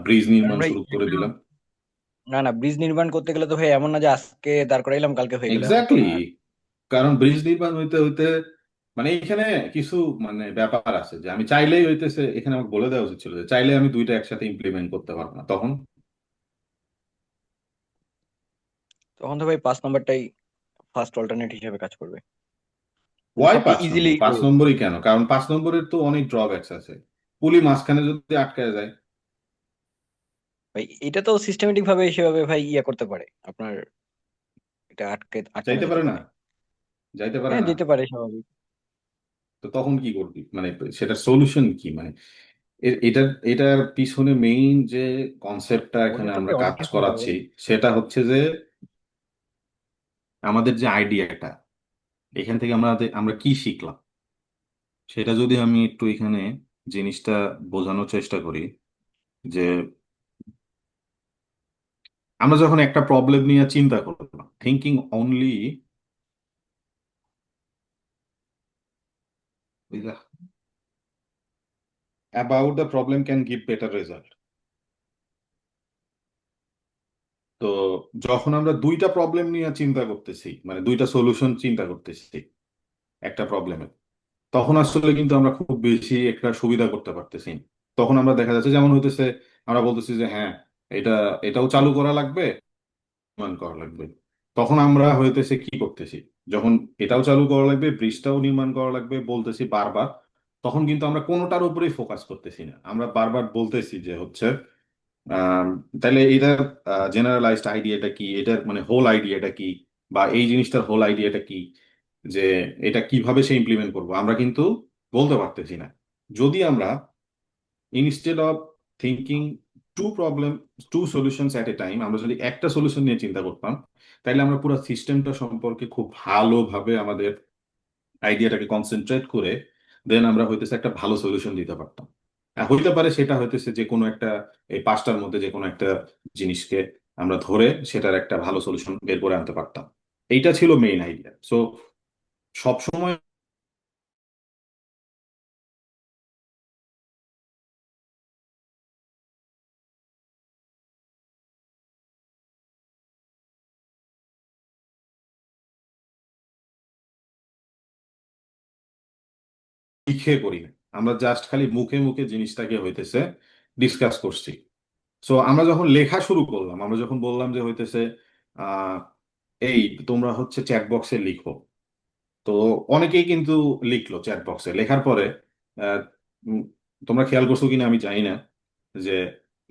ব্রিজ কারণ নির্মাণ ভাই শুরু করে একটা দিলাম। না না ব্রিজ নির্মাণ করতে গেলে তো ভাই এমন না যে আজকে দাঁড় করাইলাম কালকে হয়ে গেল, এমন তো এক্স্যাক্টলি, না। কারণ ব্রিজ নির্মাণ হইতে হইতে মানে এখানে কিছু মানে ব্যাপার আছে যে আমি চাইলেই হইতেছে, এখানে আমাকে বলে দেওয়া উচিত ছিল যে চাইলে আমি দুইটা একসাথে ইমপ্লিমেন্ট করতে পারবো না তখন। তখন তো ভাই 5 নাম্বারটাই ফার্স্ট অল্টারনেট হিসেবে কাজ করবে, মানে ওয়াই সবচেয়ে 5 নম্বর? ইজিলি। 5 নম্বরই কেন? কারণ 5 নম্বরের তো অনেক ড্রব্যাকস আছে। পুলি মাঝখানে যদি আটকায় যায়। ভাই এটা তো সিস্টেমেটিক ভাবে সেভাবে ভাই ইয়া করতে পারে আপনার, এটা আটকানো যাইতে যেতে পারে না, পারে। যাইতে পারে হ্যাঁ না। যেতে পারে স্বাভাবিক। তো তখন কি করবি, মানে সেটার সলিউশন কি, মানে এটার এটার পিছনে মেইন যে কনসেপ্টটা এখানে ওটা তো আমরা ভাই অনেক কাজ কিছু হবে। করাচ্ছি সেটা হচ্ছে যে আমাদের যে আইডিয়াটা, এখান থেকে আমরা আমরা কি শিখলাম সেটা যদি আমি একটু এখানে জিনিসটা বোঝানোর চেষ্টা করি যে আমরা যখন একটা প্রবলেম নিয়ে চিন্তা করলাম, thinking only about the problem can give better result. তো যখন আমরা দুইটা প্রবলেম নিয়ে চিন্তা করতেছি, মানে দুইটা সলিউশন চিন্তা করতেছি একটা প্রবলেমের, তখন আসলে কিন্তু আমরা খুব বেশি একটা সুবিধা করতে পারতেছি না। তখন আমরা দেখা যাচ্ছে যেমন হইতেছে, আমরা বলতেছি যে হ্যাঁ, এটা এটাও চালু করা লাগবে, নির্মাণ করা লাগবে। তখন আমরা হইতেছে কি করতেছি, যখন এটাও চালু করা লাগবে ব্রিজটাও নির্মাণ করা লাগবে বলতেছি বারবার, তখন কিন্তু আমরা কোনোটার উপরেই ফোকাস করতেছি না, আমরা বারবার বলতেছি যে হচ্ছে আম, তাহলে এটার জেনারেলাইজড আইডিয়াটা কি, এটার মানে হোল আইডিয়াটা কি, বা এই জিনিসটার হোল আইডিয়াটা কি, যে এটা কিভাবে সে ইমপ্লিমেন্ট করবো আমরা কিন্তু বলতে পারতেছি না। যদি আমরা instead of thinking to problem to solutions at a time, আমরা যদি একটা সলিউশন নিয়ে চিন্তা করতাম, তাহলে আমরা পুরো সিস্টেমটা সম্পর্কে খুব ভালোভাবে আমাদের আইডিয়াটাকে কনসেন্ট্রেট করে দেন আমরা হইতেছে একটা ভালো সলিউশন দিতে পারতাম। হইতে পারে সেটা হইতেছে যে কোনো একটা এই পাঁচটার মধ্যে যে কোনো একটা জিনিসকে আমরা ধরে সেটার একটা ভালো সলিউশন বের করে আনতে পারতাম। এইটা ছিল মেইন আইডিয়া। সো সবসময় লিখে করি না, আমরা জাস্ট খালি মুখে মুখে জিনিসটাকে হইতেছে ডিসকাস করছি। সো আমরা যখন লেখা শুরু করলাম, আমরা যখন বললাম যে হইতেছে আহ এই তোমরা হচ্ছে চ্যাট বক্সে লিখো, তো অনেকেই কিন্তু লিখলো চ্যাট বক্সে। লেখার পরে আহ, উম, তোমরা খেয়াল করছো কিনা আমি জানি না, যে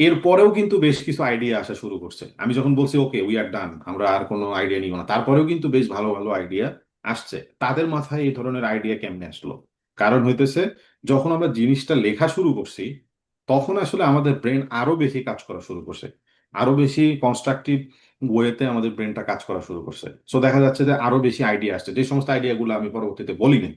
এরপরেও কিন্তু বেশ কিছু আইডিয়া আসা শুরু করছে। আমি যখন বলছি ওকে উই আর ডান, আমরা আর কোনো আইডিয়া নিব না, তারপরেও কিন্তু বেশ ভালো ভালো আইডিয়া আসছে। তাদের মাথায় এই ধরনের আইডিয়া কেমনে আসলো? কারণ হইতেছে যখন আমরা জিনিসটা লেখা শুরু করছি, তখন আসলে আমাদের ব্রেন আরো বেশি কাজ করা শুরু করছে, আরো বেশি কনস্ট্রাকটিভ ওয়েতে আমাদের ব্রেনটা কাজ করা শুরু করছে। সো দেখা যাচ্ছে যে আরো বেশি আইডিয়া আসছে, যে সমস্ত আইডিয়াগুলো আমি পরবর্তীতে বলিনি,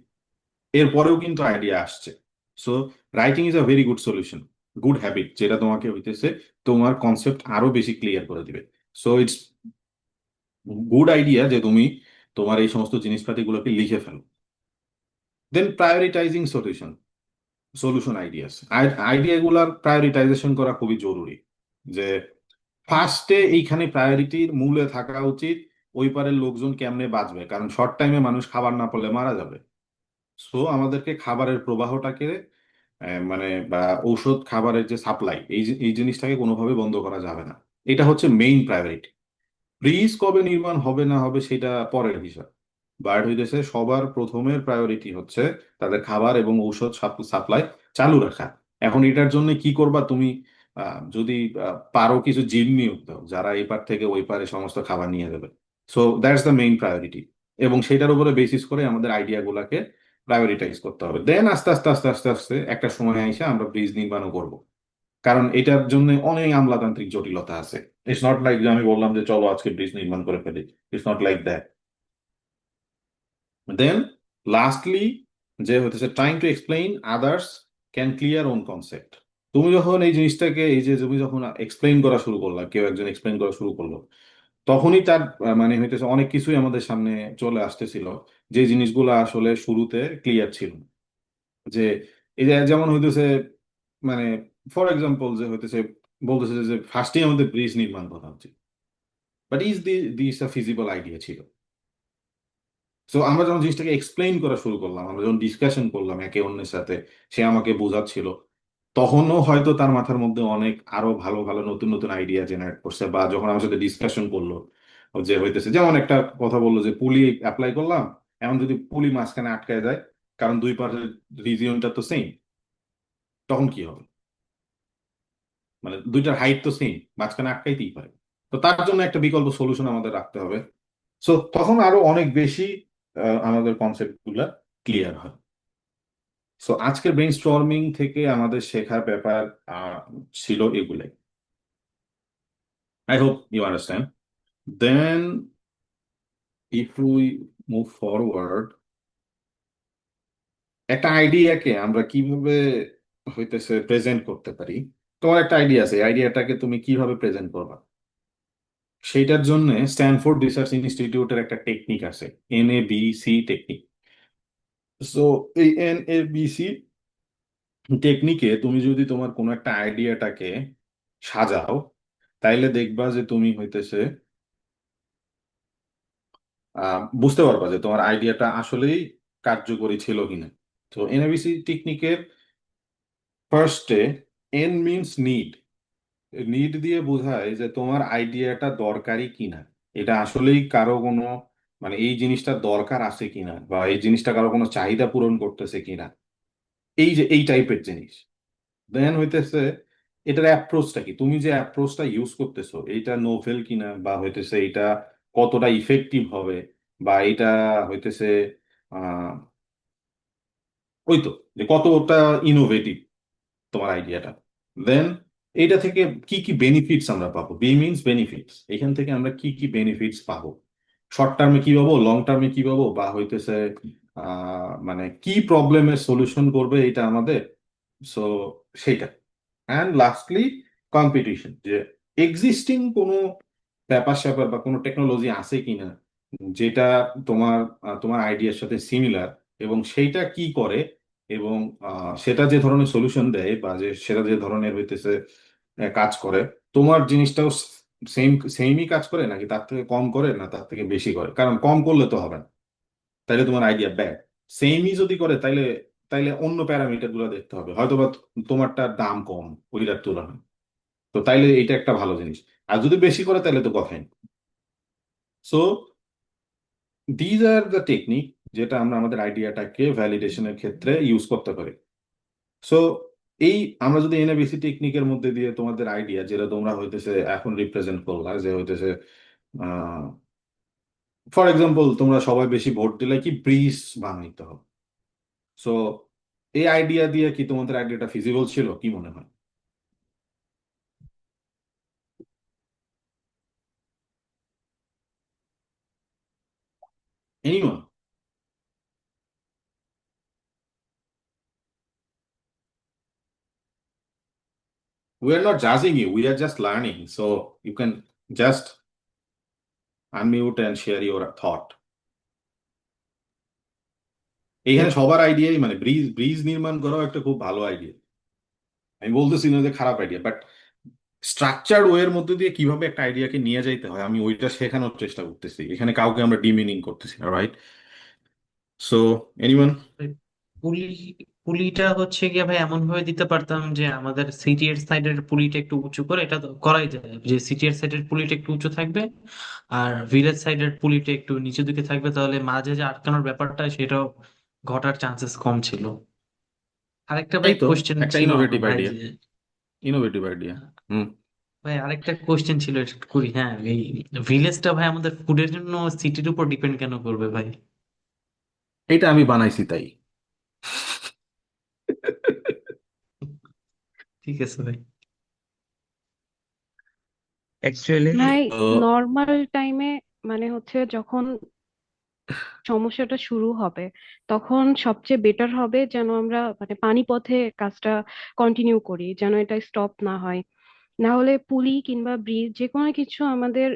এরপরেও কিন্তু আইডিয়া আসছে। So writing is a very good solution, good habit, যেটা তোমাকে হইতেছে তোমার কনসেপ্ট আরো বেশি ক্লিয়ার করে দিবে। সো ইটস গুড আইডিয়া যে তুমি তোমার এই সমস্ত জিনিসপাতিগুলোকে লিখে ফেলো। দেন প্রায়োরিটাইজিং সলিউশন আইডিয়াস, আইডিয়াগুলার প্রায়োরিটাইজেশন করা খুবই জরুরি। যে ফার্স্টে এইখানে প্রায়োরিটির মূলে থাকা উচিত ওই পারের লোকজন কেমনে বাঁচবে, কারণ শর্ট টাইমে মানুষ খাবার না পেলে মারা যাবে। সো আমাদেরকে খাবারের প্রবাহটাকে মানে বা ঔষধ খাবারের যে সাপ্লাই, এই জিনিসটাকে কোনোভাবে বন্ধ করা যাবে না। এটা হচ্ছে মেইন প্রায়োরিটি। ব্রিজ কবে নির্মাণ হবে না হবে সেটা পরের বিষয়, বাট হইতেছে সবার প্রথমের প্রায়োরিটি হচ্ছে তাদের খাবার এবং ঔষধ সাপ্লাই চালু রাখা। এখন এটার জন্য কি করবা তুমি? যদি পারো কিছু জিম নিয়োগ দাও, যারা এই পার থেকে ওই পারে সমস্ত খাবার নিয়ে যাবে। So that's the main priority, এবং সেটার উপরে বেসিস করে আমাদের আইডিয়া গুলাকে প্রায়োরিটাইজ করতে হবে। দেন আস্তে আস্তে আস্তে আস্তে আস্তে একটা সময় এসে আমরা ব্রিজ নির্মাণও করবো। কারণ এটার জন্য অনেক আমলাতান্ত্রিক জটিলতা আছে। ইটস নট লাইক যে আমি বললাম যে চলো আজকে ব্রিজ নির্মাণ করে ফেলি, it's not like that. Then lastly যে হতেছে trying to explain others can clear own concept. তুমি যখন এই জিনিসটাকে, এই যে তুমি যখন এক্সপ্লেইন করা শুরু করলা, কেউ একজন এক্সপ্লেইন করা শুরু করলো, তখনই তার মানে হইতেছে অনেক কিছুই আমাদের সামনে চলে আসতেছিল, যে জিনিসগুলো আসলে শুরুতে ক্লিয়ার ছিল না। যে এই যে যেমন হইতেছে মানে ফর এক্সাম্পল যে হইতেছে বলতেছে যে ফার্স্টেই আমাদের ব্রিজ নির্মাণ করা উচিত, but is this a feasible idea ছিল? সো আমরা যখন জিনিসটাকে এক্সপ্লেইন করা শুরু করলাম, আমরা যখন ডিসকাশন করলাম একে অন্যের সাথে, সে আমাকে বোঝাচ্ছিল, তখনও হয়তো তার মাথার মধ্যে অনেক আরো ভালো ভালো নতুন নতুন আইডিয়া জেনারেট করছে। বা যখন আমার সাথে ডিসকাশন করলো, যে হইতেছে যেমন একটা কথা বললো যে পুলি অ্যাপ্লাই করলাম, এখন যদি পুলি মাঝখানে আটকায় যায়, কারণ দুই পাশের রিজিয়নটা তো সেম, তখন কি হবে? মানে দুইটার হাইট তো সেম, মাঝখানে আটকাইতেই পারে। তো তার জন্য একটা বিকল্প সলিউশন আমাদের রাখতে হবে। সো তখন আরো অনেক বেশি আমাদের কনসেপ্ট গুলা ক্লিয়ার হয়। সো আজকের ব্রেইনস্টর্মিং থেকে আমাদের শেখার ব্যাপার আহ, ছিল এগুলাই। I hope you understand. Then if we move forward, একটা আইডিয়াকে আমরা কিভাবে হইতেছে প্রেজেন্ট করতে পারি। তোমার একটা আইডিয়া আছে, আইডিয়াটাকে তুমি কিভাবে প্রেজেন্ট করবা? সেইটার জন্য স্ট্যানফোর্ড রিসার্চ ইনস্টিটিউটের একটা টেকনিক আছে, NABC টেকনিক। সো এই NABC টেকনিকে তুমি যদি তোমার কোনো একটা আইডিয়াটাকে সাজাও, তাইলে দেখবা যে তুমি হইতেছে বুঝতে পারবা যে তোমার আইডিয়াটা আসলেই কার্যকরী ছিল কিনা। তো NABC টেকনিকের ফার্স্টে এন মিনস নিড, নিড দিয়ে বোঝায় যে তোমার আইডিয়াটা দরকারি কিনা, এটা আসলেই কারো কোনো মানে এই জিনিসটা দরকার আছে কিনা, বা এই জিনিসটা কারো কোনো চাহিদা পূরণ করতেছে কিনা, এই যে এই টাইপের জিনিস। দেন হইতেছে এটার অ্যাপ্রোচটা কি, তুমি যে অ্যাপ্রোচটা ইউজ করতেছো এইটা নোভেল কিনা, বা হইতেছে এটা কতটা ইফেক্টিভ হবে, বা এটা হইতেছে আহ ওই তো যে কতটা ইনোভেটিভ তোমার আইডিয়াটা। দেন এইটা থেকে কি কি বেনিফিটস আমরা পাবো, বি মিনস বেনিফিটস, এখান থেকে আমরা কি কি বেনিফিটস পাবো, শর্ট টার্মে কি পাবো, লং টার্মে কি পাবো, বা হইতেছে মানে কি প্রবলেমের সলিউশন করবে এটা আমাদের। সো সেইটা। অ্যান্ড লাস্টলি কম্পিটিশন, যে এক্সিস্টিং কোনো ব্যাপার স্যাপার বা কোনো টেকনোলজি আছে কিনা, যেটা তোমার তোমার আইডিয়ার সাথে সিমিলার, এবং সেইটা কি করে, এবং সেটা যে ধরনের সলিউশন দেয় বা যে সেটা যে ধরনের হইতেছে কাজ করে, তোমার জিনিসটাও সেমই কাজ করে নাকি তার থেকে কম করে না তার থেকে বেশি করে, কারণ কম করলে তো হবে না, তাইলে তোমার আইডিয়া ব্যাড। সেমই যদি করে তাইলে তাইলে অন্য প্যারামিটার গুলো দেখতে হবে, হয়তো বা তোমারটার দাম কম ওইটার তুলনায়, তো তাইলে এটা একটা ভালো জিনিস। আর যদি বেশি করে তাহলে তো কথাই। So these are the technique যেটা আমরা আমাদের আইডিয়াটাকে ভ্যালিডেশনের ক্ষেত্রে ইউজ করতে পারি। সো এই আমরা যদি এনএবিসি টেকনিকের মধ্যে দিয়ে তোমাদের আইডিয়া যেটা তোমরা হইতেছে এখন রিপ্রেজেন্ট করলা, যে হইতেছে ফর এক্সাম্পল তোমরা সবাই বেশি ভোট দিলে কি ব্রিজ বানাইতে হবে। সো এই আইডিয়া দিয়ে কি তোমাদের আইডিয়াটা ফিজিবল ছিল, কি মনে হয়? Anyone? We are not judging you, we are just learning, so you can just unmute and share your thought. এইখানে সবার আইডিয়াই মানে ব্রিজ ব্রিজ নির্মাণ করাও একটা খুব ভালো আইডিয়া, আমি বলতেছি না যে খারাপ আইডিয়া, বাট স্ট্রাকচার ওয়ের মধ্যে দিয়ে কিভাবে একটা আইডিয়াকে নিয়ে যাইতে হয় আমি ওইটা শেখানোর চেষ্টা করতেছি, এখানে কাউকে আমরা ডিমিনিং করতেছি না, রাইট? So anyone? ভাই, পুলি পুলিটা হচ্ছে গিয়ে ভাই এমন ভাবে দিতে পারতাম যে আমাদের সিটি এর সাইডের পুলিটা একটু উঁচু করে, এটা তো করাই যায় যে সিটি এর সাইডের পুলিটা একটু উঁচু থাকবে আর ভিলেজ সাইডের পুলিটা একটু নিচের দিকে থাকবে, তাহলে মাঝে যে আটকানোর ব্যাপারটা সেটাও ঘটার চান্সেস কম ছিল। আরেকটা ভাই এই তো কোশ্চেন একটা ছিল আমার ইনোভেটিভ ভাই আইডিয়া, যে ইনোভেটিভ আইডিয়া। হুম। ভাই আরেকটা কোশ্চেন ছিল একটু করি, হ্যাঁ এই ভিলেজটা ভাই আমাদের ফুডের জন্য সিটির উপর ডিপেন্ড কেন করবে ভাই? এটা আমি বানাইছি তাই। ঠিক আছে ভাই। অ্যাকচুয়ালি ভাই তো নর্মাল টাইমে মানে হচ্ছে যখন সমস্যাটা শুরু হবে তখন সবচেয়ে বেটার হবে যেন আমরা মানে পানিপথে কাজটা কন্টিনিউ করি, যেন এটা স্টপ না হয়। না হলে পুলি কিংবা ব্রিজ যে কোনো কিছু আমাদের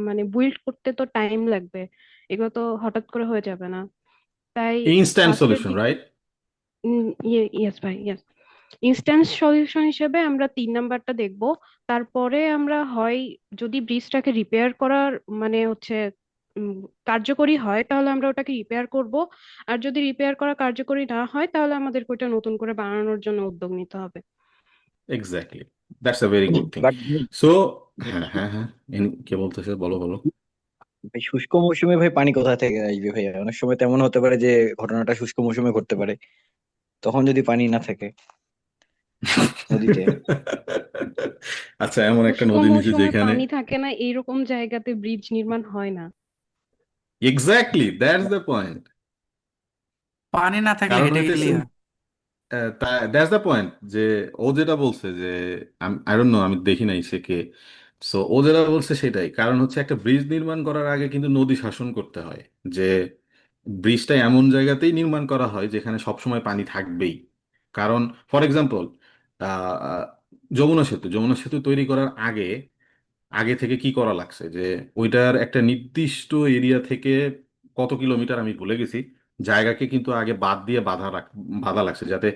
মানে বিল্ড করতে তো টাইম লাগবে, এগুলো তো হঠাৎ করে হয়ে যাবে না। তাই ইনস্ট্যান্ট ফার্স্টের সলিউশন, দিক রাইট? ইয়েস ভাই ইয়েস, ইনস্ট্যান্ট সলিউশন হিসেবে আমরা 3 নাম্বারটা দেখব। তারপরে আমরা হয় যদি ব্রিজটাকে রিপেয়ার করার মানে হচ্ছে উম, কার্যকরী হয় তাহলে আমরা ওটাকে রিপেয়ার করব। আর যদি রিপেয়ার করা কার্যকরী না হয় তাহলে আমাদের ওইটা নতুন করে বানানোর জন্য উদ্যোগ নিতে হবে। Exactly, that's a very good thing. But so হ্যাঁ হ্যাঁ হ্যাঁ, কে বলতেছে, বলো বলো। ভাই শুষ্ক মৌসুমে ভাই পানি কোথা থেকে আসবে ভাইয়া? অনেক সময় তেমন হতে পারে যে ঘটনাটা শুষ্ক মৌসুমে ঘটতে পারে, তখন যদি পানি না থাকে নদীতে। আচ্ছা, এমন একটা শুষ্ক নদী নিচে মৌসুমে যেখানে পানি থাকে না এইরকম জায়গাতে ব্রিজ নির্মাণ হয় না। Exactly that's the point. পানি না থাকলে কারণ হেঁটে হইতেছে গেলেই হয়। দ্যাটস দ্য পয়েন্ট, যে ও যেটা বলছে যে আই ডোন্ট নো, আমি দেখি নাই সে কে। সো ও যেটা বলছে সেটাই, কারণ হচ্ছে একটা ব্রিজ নির্মাণ করার আগে কিন্তু নদী শাসন করতে হয়, যে ব্রিজটা এমন জায়গাতেই নির্মাণ করা হয় যেখানে সবসময় পানি থাকবেই। কারণ ফর এক্সাম্পল যমুনা সেতু তৈরি করার আগে আগে থেকে কি করা লাগছে, যে ওইটার একটা নির্দিষ্ট এরিয়া থেকে কত কিলোমিটার আমি ভুলে গেছি, জায়গাকে কিন্তু আগে বাদ দিয়ে বাধা লাগছে, যাতে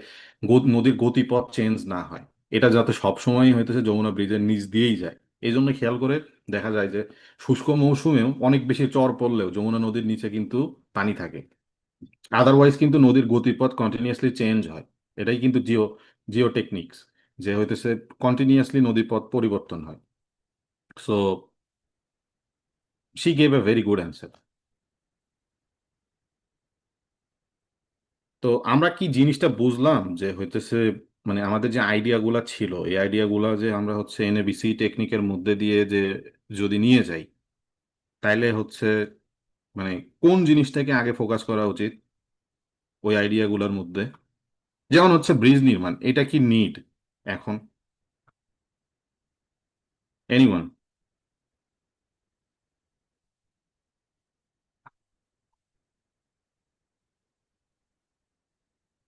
নদীর গতিপথ চেঞ্জ না হয়। এটা যাতে সব সময় হইতেছে যমুনা ব্রিজের নিচ দিয়েই যায়। এই জন্য খেয়াল করে দেখা যায় যে শুষ্ক মৌসুমেও অনেক বেশি চর পড়লেও যমুনা নদীর নিচে কিন্তু পানি থাকে। আদারওয়াইজ কিন্তু নদীর গতিপথ কন্টিনিউয়াসলি চেঞ্জ হয়। এটাই কিন্তু জিও টেকনিক্স, যে হইতেছে কন্টিনিউয়াসলি নদীর পথ পরিবর্তন হয়। So she gave a very good answer. তো আমরা কি জিনিসটা বুঝলাম যে হইতেছে মানে আমাদের যে আইডিয়াগুলা ছিল, এই আইডিয়াগুলা যে আমরা হচ্ছে এনএবিসি টেকনিকের মধ্যে দিয়ে যে যদি নিয়ে যাই, তাইলে হচ্ছে মানে কোন জিনিসটাকে আগে ফোকাস করা উচিত ওই আইডিয়াগুলোর মধ্যে, যেমন হচ্ছে ব্রিজ নির্মাণ, এটা কি নিড এখন? এনিওয়ান?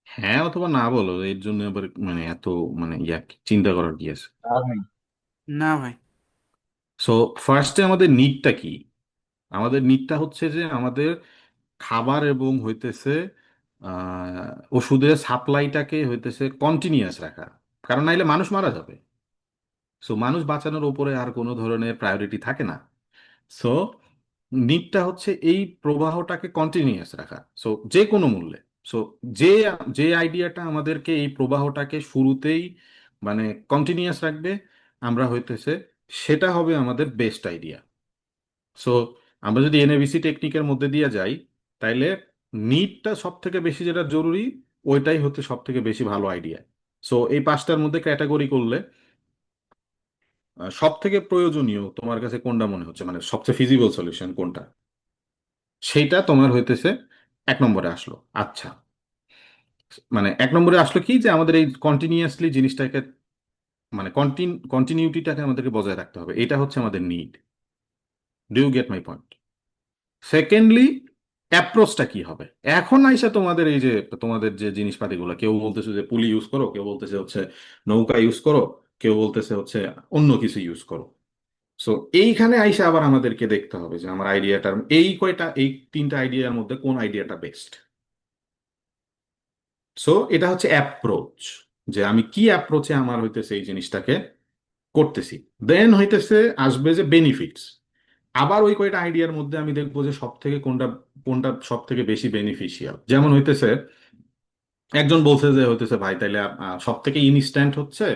হ্যাঁ অথবা না বলো, এর জন্য আবার মানে এত মানে চিন্তা করার কি আছে? আর ভাই না ভাই। সো ফার্স্টে আমাদের নিডটা কি? আমাদের নিডটা হচ্ছে যে আমাদের খাবার এবং হইতেছে ওষুধের সাপ্লাইটাকে হইতেছে কন্টিনিউয়াস রাখা, কারণ নাইলে মানুষ মারা যাবে। সো মানুষ বাঁচানোর উপরে আর কোনো ধরনের প্রায়োরিটি থাকে না। সো নিডটা হচ্ছে এই প্রবাহটাকে কন্টিনিউয়াস রাখা, সো যে কোনো মূল্যে। সো যে যে আইডিয়াটা আমাদেরকে এই প্রবাহটাকে শুরুতেই মানে কন্টিনিউয়াস রাখবে আমরা হইতেছে, সেটা হবে আমাদের বেস্ট আইডিয়া। সো আমরা যদি এনএবিসি টেকনিকের মধ্যে দিয়ে যাই, তাইলে নিডটা সব থেকে বেশি যেটা জরুরি, ওইটাই হচ্ছে সব থেকে বেশি ভালো আইডিয়া। সো এই পাঁচটার মধ্যে ক্যাটাগরি করলে সব থেকে প্রয়োজনীয় তোমার কাছে কোনটা মনে হচ্ছে, মানে সবচেয়ে ফিজিবল সলিউশন কোনটা, সেইটা তোমার হইতেছে 1 নম্বরে আসলো। আচ্ছা, মানে 1 নম্বরে আসলো কি, যে আমাদের এই কন্টিনিউয়াসলি জিনিসটাকে মানে কন্টিনিউটিটাকে আমাদেরকে বজায় রাখতে হবে, এটা হচ্ছে আমাদের need. Do you get my point? Secondly, অ্যাপ্রোচটা কি হবে? এখন আইসা তোমাদের এই যে তোমাদের যে জিনিসপাতিগুলো, কেউ বলতেছে যে পুলি ইউজ করো, কেউ বলতেছে হচ্ছে নৌকা ইউজ করো, কেউ বলতেছে হচ্ছে অন্য কিছু ইউজ করো। সো এইখানে আইসা আবার আমাদেরকে দেখতে হবে যে আমার আইডিয়াটার এই 3টা আইডিয়ার মধ্যে কোন আইডিয়াটা বেস্ট। সো এটা হচ্ছে অ্যাপ্রোচ, যে আমি কি অ্যাপ্রোচে আমার হইতেছে এই জিনিসটাকে করতেছি। দেন হইতেছে আসবে যে বেনিফিটস। আবার ওই কয়টা আইডিয়ার মধ্যে আমি দেখবো যে সব থেকে কোনটা কোনটা সব থেকে বেশি বেনিফিশিয়াল। যেমন হইতেছে একজন বলছে যে হইতেছে ভাই তাইলে সব থেকে ইনস্ট্যান্ট হচ্ছে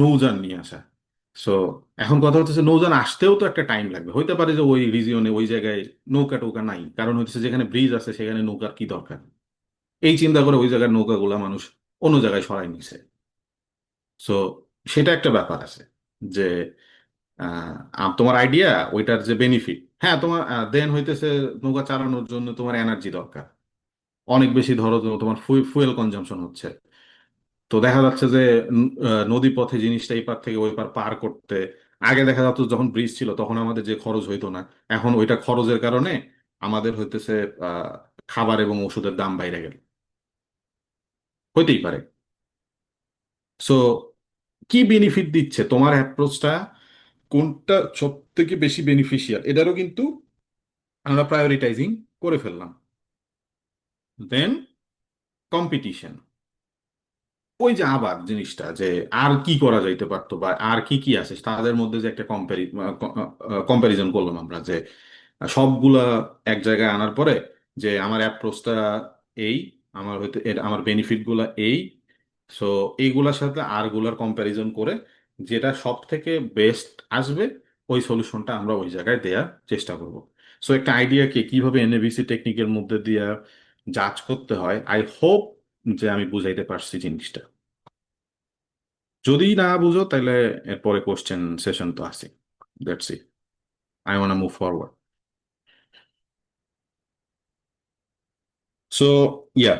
নৌযান নিয়ে আসা। সো এখন কথা হচ্ছে নৌযান আসতেও তো একটা টাইম লাগবে, হইতে পারে যে ওই রিজিয়নে ওই জায়গায় নৌকা টৌকা নাই, কারণ হচ্ছে যেখানে ব্রিজ আছে সেখানে নৌকার কি দরকার। এই চিন্তা করে ওই জায়গার নৌকাগুলা মানুষ অন্য জায়গায় সরাই নিছে। সো সেটা একটা ব্যাপার আছে যে তোমার আইডিয়া ওইটার যে বেনিফিট, হ্যাঁ তোমার দেন হইতেছে নৌকা চালানোর জন্য তোমার এনার্জি দরকার অনেক বেশি, ধরো তোমার ফুয়েল কনজাম্পশন হচ্ছে। তো দেখা যাচ্ছে যে নদী পথে জিনিসটা এই পার থেকে ওই পার পার করতে আগে দেখা যাচ্ছে যখন ব্রিজ ছিল তখন আমাদের যে খরচ হইতো না, এখন ওইটা খরচের কারণে আমাদের হইতেছে আহ, খাবার এবং ওষুধের দাম বাইরে গেল, হইতেই পারে। সো কি বেনিফিট দিচ্ছে তোমার অ্যাপ্রোচটা, কোনটা সব থেকে বেশি বেনিফিশিয়াল, এটারও কিন্তু আমরা প্রায়োরিটাইজিং করে ফেললাম। দেন কম্পিটিশন, ওই যে আবার জিনিসটা যে আর কি করা যাইতে পারতো বা আর কি কি আছে তাদের মধ্যে যে একটা কম্প্যারিজন করলাম আমরা, যে সবগুলা এক জায়গায় আনার পরে যে আমার অ্যাপ্রোচটা এই, আমার হয়তো আমার বেনিফিট গুলা এই। সো এইগুলার সাথে আর গুলার কম্প্যারিজন করে যেটা সব থেকে বেস্ট আসবে, ওই সলিউশনটা আমরা ওই জায়গায় দেওয়ার চেষ্টা করব। সো একটা আইডিয়াকে কিভাবে এনএবিসি টেকনিকের মধ্যে দিয়ে জাজ করতে হয়, আই হোপ যে আমি বুঝাইতে পারছি জিনিসটা। যদি না বুঝো তাহলে এরপরে কোশ্চেন সেশন তো আছে। That's it, I want move forward. So yeah,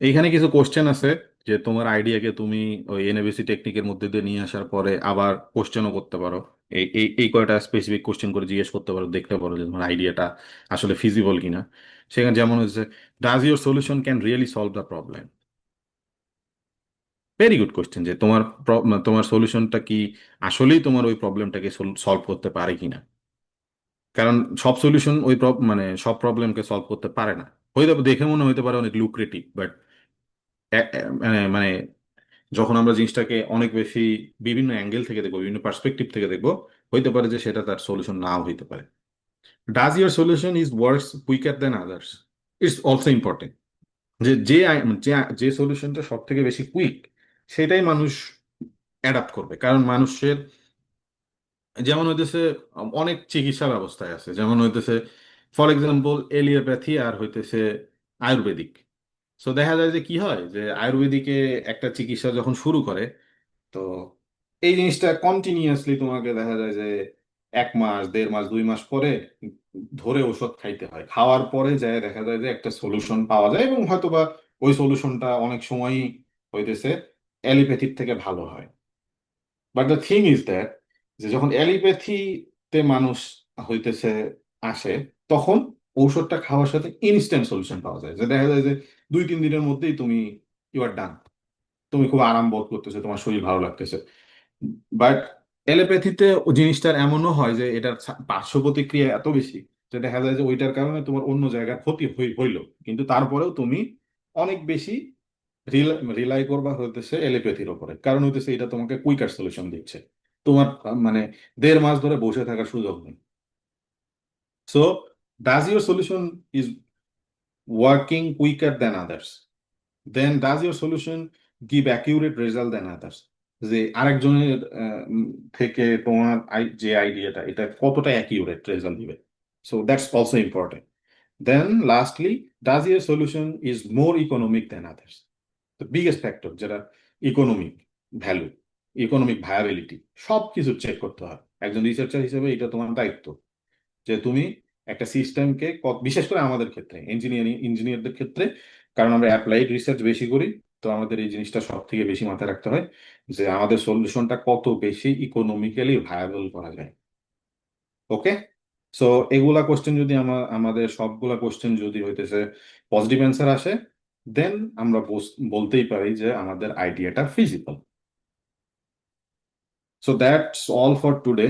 এইখানে কিছু কোশ্চেন আছে যে তোমার আইডিয়াকে তুমি ওই এনএবিসি টেকনিকের মধ্যে দিয়ে নিয়ে আসার পরে আবার কোশ্চেনও করতে পারো। এই কয়টা স্পেসিফিক কোশ্চেন করে জিজ্ঞেস করতে পারো, দেখতে পারো যে তোমার আইডিয়াটা আসলে ফিজিবল কিনা। সেখানে যেমন হচ্ছে, does your solution can really solve the problem? Very good question, যে তোমার তোমার সলিউশনটা কি আসলেই তোমার ওই প্রবলেমটাকে সলভ করতে পারে কিনা। কারণ সব সলিউশন ওই মানে সব প্রবলেমকে সলভ করতে পারে না। হয়তো দেখে মনে হতে পারে অনেক লুক্রেটিভ, বাট মানে মানে যখন আমরা জিনিসটাকে অনেক বেশি বিভিন্ন অ্যাঙ্গেল থেকে দেখবো, বিভিন্ন পার্সপেক্টিভ থেকে দেখবো, হইতে পারে যে সেটা তার সলিউশন নাও হইতে পারে। Does your solution is works quicker than others? It's also important, যে যে যে যে সলিউশনটা সব থেকে বেশি কুইক সেটাই মানুষ অ্যাডাপ্ট করবে। কারণ মানুষের যেমন হইতেছে অনেক চিকিৎসা ব্যবস্থায় আছে, যেমন হইতেছে ফর এক্সাম্পল এলিওপ্যাথি আর হইতেছে আয়ুর্বেদিক। সো দেখা যায় যে কি হয়, যে আয়ুর্বেদিকে একটা চিকিৎসা যখন শুরু করে, তো এই জিনিসটা কন্টিনিউয়াসলি তোমাকে দেখা যায় যে 1 মাস 1.5 মাস 2 মাস পরে ধরে ওষুধ খাইতে হয়, খাওয়ার পরে যায় দেখা যায় যে একটা সলিউশন পাওয়া যায়, এবং হয়তোবা ওই সলিউশনটা অনেক সময়ই হইতেছে অ্যালোপ্যাথির থেকে ভালো হয়। But the thing is that, যে যখন অ্যালোপ্যাথিতে মানুষ হইতেছে আসে, তখন ঔষধটা খাওয়ার সাথে ইনস্ট্যান্ট সলিউশন পাওয়া যায়, যে দেখা যায় যে 2-3 দিনের মধ্যেই তুমি ইউ আর ডান, তুমি খুব আরাম বোধ করতেছো, তোমার শরীর ভালো লাগতেছে। বাট এলোপ্যাথিতে জিনিসটার এমনও হয় যে এটার পার্শ্ব প্রতিক্রিয়া এত বেশি যে দেখা যায় যে ওইটার কারণে তোমার অন্য জায়গায় ক্ষতি হইলো, কিন্তু তারপরেও তুমি অনেক বেশি রিলাই করবা হইতেছে এলোপ্যাথির উপরে, কারণ হইতেছে এটা তোমাকে কুইকার সলিউশন দিচ্ছে। তোমার মানে 1.5 মাস ধরে বসে থাকার সুযোগ নেই। So does your solution is working quicker than others, then does your solution give accurate result than others, যে আরেকজনের থেকে তোমার যে আইডিয়াটা এটা কতটা অ্যাকিউরেট রেজাল্ট দিবে। So that's also important. Then lastly, does your solution is more economic than others, the biggest factor যেটা ইকোনমিক ভ্যালু, ইকোনমিক ভায়াবিলিটি, সব কিছু চেক করতে হয়। একজন রিসার্চার হিসেবে এটা তোমার দায়িত্ব যে তুমি একটা সিস্টেমকে, বিশেষ করে আমাদের ক্ষেত্রে ইঞ্জিনিয়ারদের ক্ষেত্রে, কারণ আমরা অ্যাপ্লাইড রিসার্চ বেশি করি, তো আমাদের এই জিনিসটা সব থেকে বেশি মাথায় রাখতে হয় যে আমাদের সলিউশনটা কত বেশি ইকোনমিক্যালি ভায়াবল করা যায়। ওকে, সো এগুলা কোশ্চেন যদি আমাদের সবগুলা কোশ্চেন যদি হইতেছে পজিটিভ অ্যান্সার আসে, দেন আমরা বলতেই পারি যে আমাদের আইডিয়াটা feasible. So that's all for today.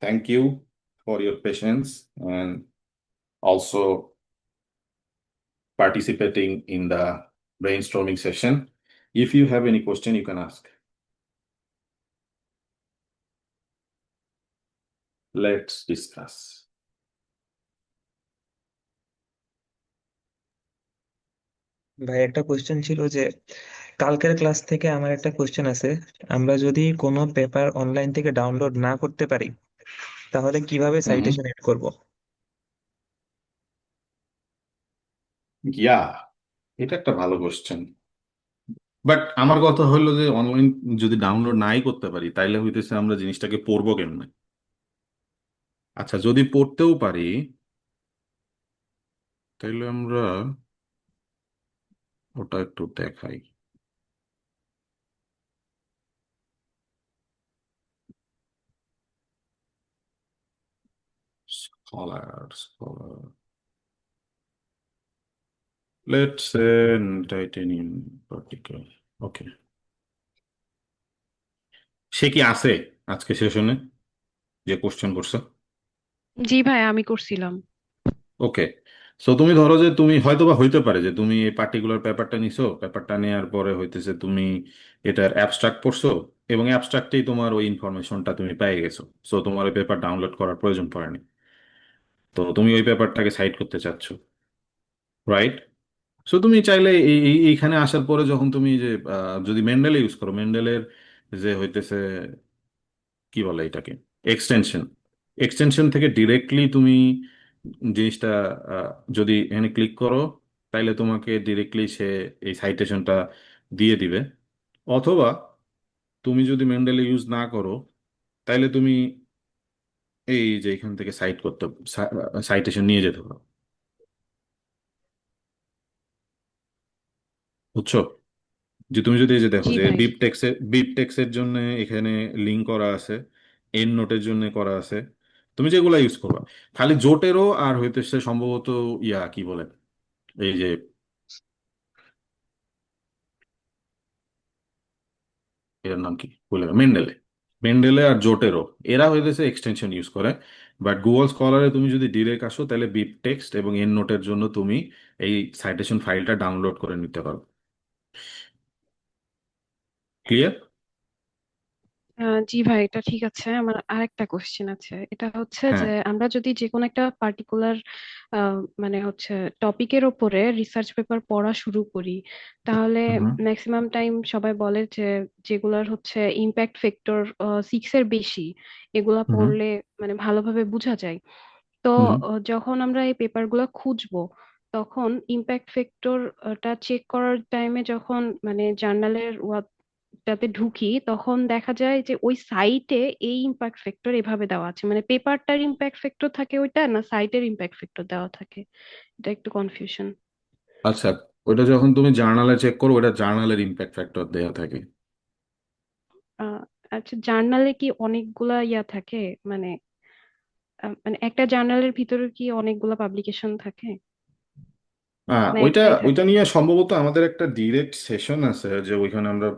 Thank you for your patience and also participating in the brainstorming session. If you have any question, you can ask. Let's discuss. ভাই একটা কোয়েশ্চেন ছিল যে কালকের ক্লাস থেকে আমার একটা কোয়েশ্চেন আছে, আমরা যদি কোনো পেপার অনলাইন থেকে ডাউনলোড না করতে পারি তাহলে কিভাবে Mhm. সাইটেশন এড করব? Yeah, এটা একটা ভালো কোশ্চেন। বাট আমার কথা হলো যে অনলাইন যদি ডাউনলোড নাই করতে পারি তাইলে হইতেছে আমরা জিনিসটাকে পড়বো কেমনে? আচ্ছা, যদি পড়তেও পারি তাইলে আমরা ওটা একটু দেখাই। Scholar, let's say titanium particle. Okay, সে কি আছে আজকে সেশনে যে কোশ্চেন করছে? জি ভাই, আমি করছিলাম। ওকে, সো তুমি ধরো যে তুমি হয়তো বা হইতে পারে যে তুমি এই পার্টিকুলার পেপারটা নিছো, পেপারটা নেওয়ার পরে হইতেছে তুমি এটার অ্যাবস্ট্রাক্ট পড়ছো এবং অ্যাবস্ট্রাক্টেই তোমার ওই ইনফরমেশনটা তুমি পেয়ে গেছো। সো তোমার ওই পেপার ডাউনলোড করার প্রয়োজন পড়েনি, তো তুমি ওই পেপারটাকে সাইট করতে চাচ্ছো, রাইট? সো তুমি চাইলে এইখানে আসার পরে যখন তুমি যে যদি মেন্ডেল ইউজ করো, মেন্ডেলের যে হইতেছে কি বলে এটাকে, এক্সটেনশন, এক্সটেনশন থেকে ডিরেক্টলি তুমি জিনিসটা আহ, যদি এখানে ক্লিক করো তাইলে তোমাকে ডিরেক্টলি সে এই সাইটেশনটা দিয়ে দিবে। অথবা তুমি যদি মেন্ডেলে ইউজ না করো তাইলে তুমি এই যে এখান থেকে সাইটেশন নিয়ে যেতে পারো। বুঝছো? যে তুমি যদি এই যে দেখো জি যে ভাই। বিপ টেক্সের জন্য এখানে লিঙ্ক করা আছে, এন্ড নোটের জন্য করা আছে, তুমি যেগুলো ইউজ করবা। খালি জোটেরও আর হইতেছে সম্ভবত কি বলে এই যে এর নাম কি বলে, মেন্ডেলে, মেন্ডেলে আর জোটেরও এরা হইতেছে এক্সটেনশন ইউজ করে। বাট গুগল স্কলারে তুমি যদি ডিরেক্ট আসো তাহলে বিপ টেক্সট এবং এন্ড নোটের জন্য তুমি এই সাইটেশন ফাইলটা ডাউনলোড করে নিতে পারো। ক্লিয়ার? জি ভাই, এটা ঠিক আছে। আমার আরেকটা কোশ্চেন আছে। এটা হচ্ছে হ্যাঁ। যে আমরা যদি যে কোনো একটা পার্টিকুলার মানে হচ্ছে টপিকের ওপরে রিসার্চ পেপার পড়া শুরু করি, তাহলে হুম। ম্যাক্সিমাম টাইম সবাই বলে যে যেগুলার হচ্ছে ইম্প্যাক্ট ফ্যাক্টর 6 এর বেশি, এগুলা হুম। পড়লে মানে ভালোভাবে বোঝা যায়। তো হুম। যখন আমরা এই পেপারগুলো খুঁজবো, তখন ইম্প্যাক্ট ফ্যাক্টরটা চেক করার টাইমে যখন মানে জার্নালের টাতে ঢুকি, তখন দেখা যায় যে ওই সাইটে এই ইম্প্যাক্ট ফ্যাক্টর এভাবে দেওয়া আছে, মানে পেপারটার ইম্প্যাক্ট ফ্যাক্টর থাকে ওইটা, না সাইটের ইম্প্যাক্ট ফ্যাক্টর দেওয়া থাকে। এটা একটু কনফিউশন। আচ্ছা, ওটা যখন তুমি জার্নালে চেক করো ওটা জার্নালের ইম্প্যাক্ট ফ্যাক্টর দেয়া থাকে। আচ্ছা, জার্নালে কি অনেকগুলা থাকে, মানে মানে একটা জার্নালের ভিতরে কি অনেকগুলা পাবলিকেশন থাকে? ওইটা একটাই ওইটা থাকে। নিয়ে সম্ভবত আমাদের একটা ডিরেক্ট সেশন আছে, যে ওইখানে আমরা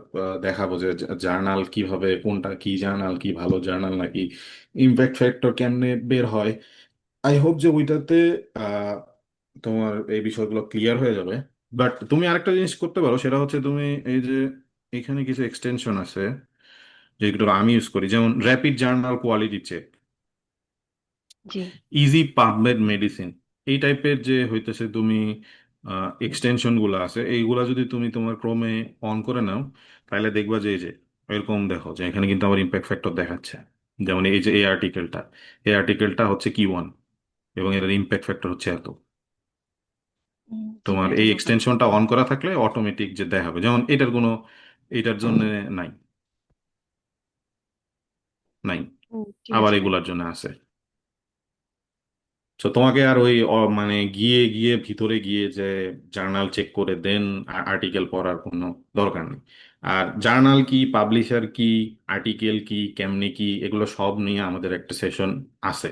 দেখাবো যে জার্নাল কিভাবে, কোনটা কি জার্নাল, কি ভালো জার্নাল নাকি ইমপ্যাক্ট ফ্যাক্টর কেমনে বের হয়। আই হোপ যে ওইটাতে আহ, তোমার এই বিষয়গুলো ক্লিয়ার হয়ে যাবে। বাট তুমি আরেকটা জিনিস করতে পারো, সেটা হচ্ছে তুমি এই যে এখানে কিছু এক্সটেনশন আছে যেগুলো আমি ইউজ করি, যেমন র্যাপিড জার্নাল কোয়ালিটি চেক, জি। ইজি পাবমেড মেডিসিন, এই টাইপের যে হইতেছে তুমি এক্সটেনশন গুলো আছে, এইগুলা যদি তুমি তোমার ক্রমে অন করে নাও, তাহলে দেখবা যে এই যে এরকম দেখো যে এখানে কিন্তু আমার ইম্প্যাক্ট ফ্যাক্টর দেখাচ্ছে। যেমন এই যে এই আর্টিকেলটা হচ্ছে কি 1, এবং এর ইম্প্যাক্ট ফ্যাক্টর হচ্ছে এত। জি তোমার ভাই, এই ধন্যবাদ। এক্সটেনশনটা অন করা থাকলে অটোমেটিক যে দেখাবে, যেমন এটার জন্য নাই, নাই, ঠিক আবার আছে ভাই। এগুলার জন্য আছে। তো তোমাকে আর ওই মানে গিয়ে গিয়ে ভিতরে গিয়ে যে জার্নাল চেক করে দেন আর্টিকেল পড়ার কোনো দরকার নেই। আর জার্নাল কি, পাবলিশার কি, আর্টিকেল কি, কেমনে কি, এগুলো সব নিয়ে আমাদের একটা সেশন আছে।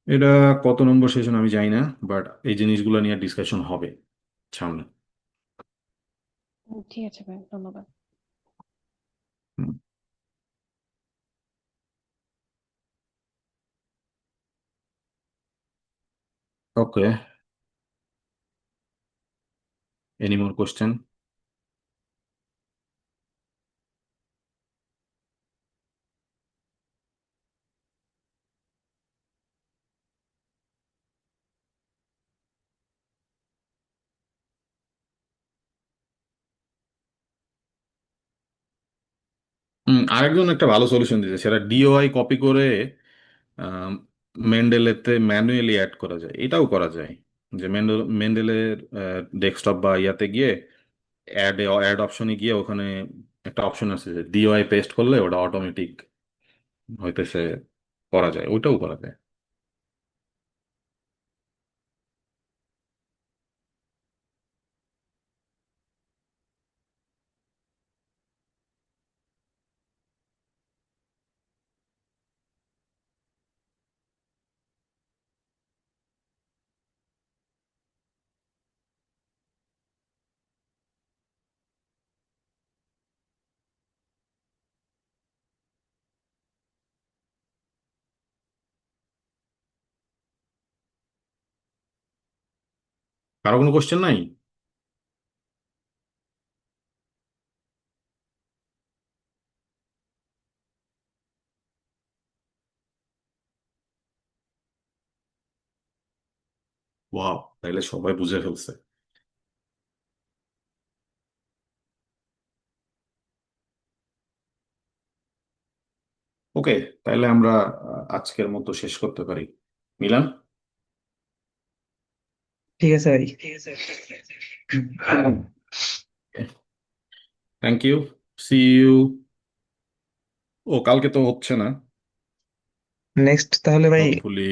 এটা কত নম্বর সেশন আমি জানি না, বাট এই জিনিসগুলো নিয়ে ডিসকাশন হবে সামনে। ঠিক আছে ভাই, ধন্যবাদ। ওকে, এনি মোর কোশ্চেন? আরেকজন একটা ভালো সলিউশন দিয়েছে, সেটা ডিওআই কপি করে মেন্ডেলেতে ম্যানুয়ালি অ্যাড করা যায়। এটাও করা যায়, যে মেন্ডেলের ডেস্কটপ বা ইয়াতে গিয়ে অ্যাড অপশনে গিয়ে ওখানে একটা অপশন আছে যে ডিওআই পেস্ট করলে ওটা অটোমেটিক হইতেছে, করা যায়, ওইটাও করা যায়। কারো কোনো কোশ্চেন নাই? ওয়াও, তাইলে সবাই বুঝে ফেলছে। ওকে, তাইলে আমরা আজকের মতো শেষ করতে পারি, মিলান। ঠিক আছে ভাই। Thank you, see you. ও কালকে তো হচ্ছে না, নেক্সট তাহলে ভাই হোপফুলি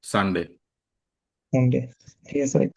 সানডে। সন্ডে। ঠিক আছে ভাই।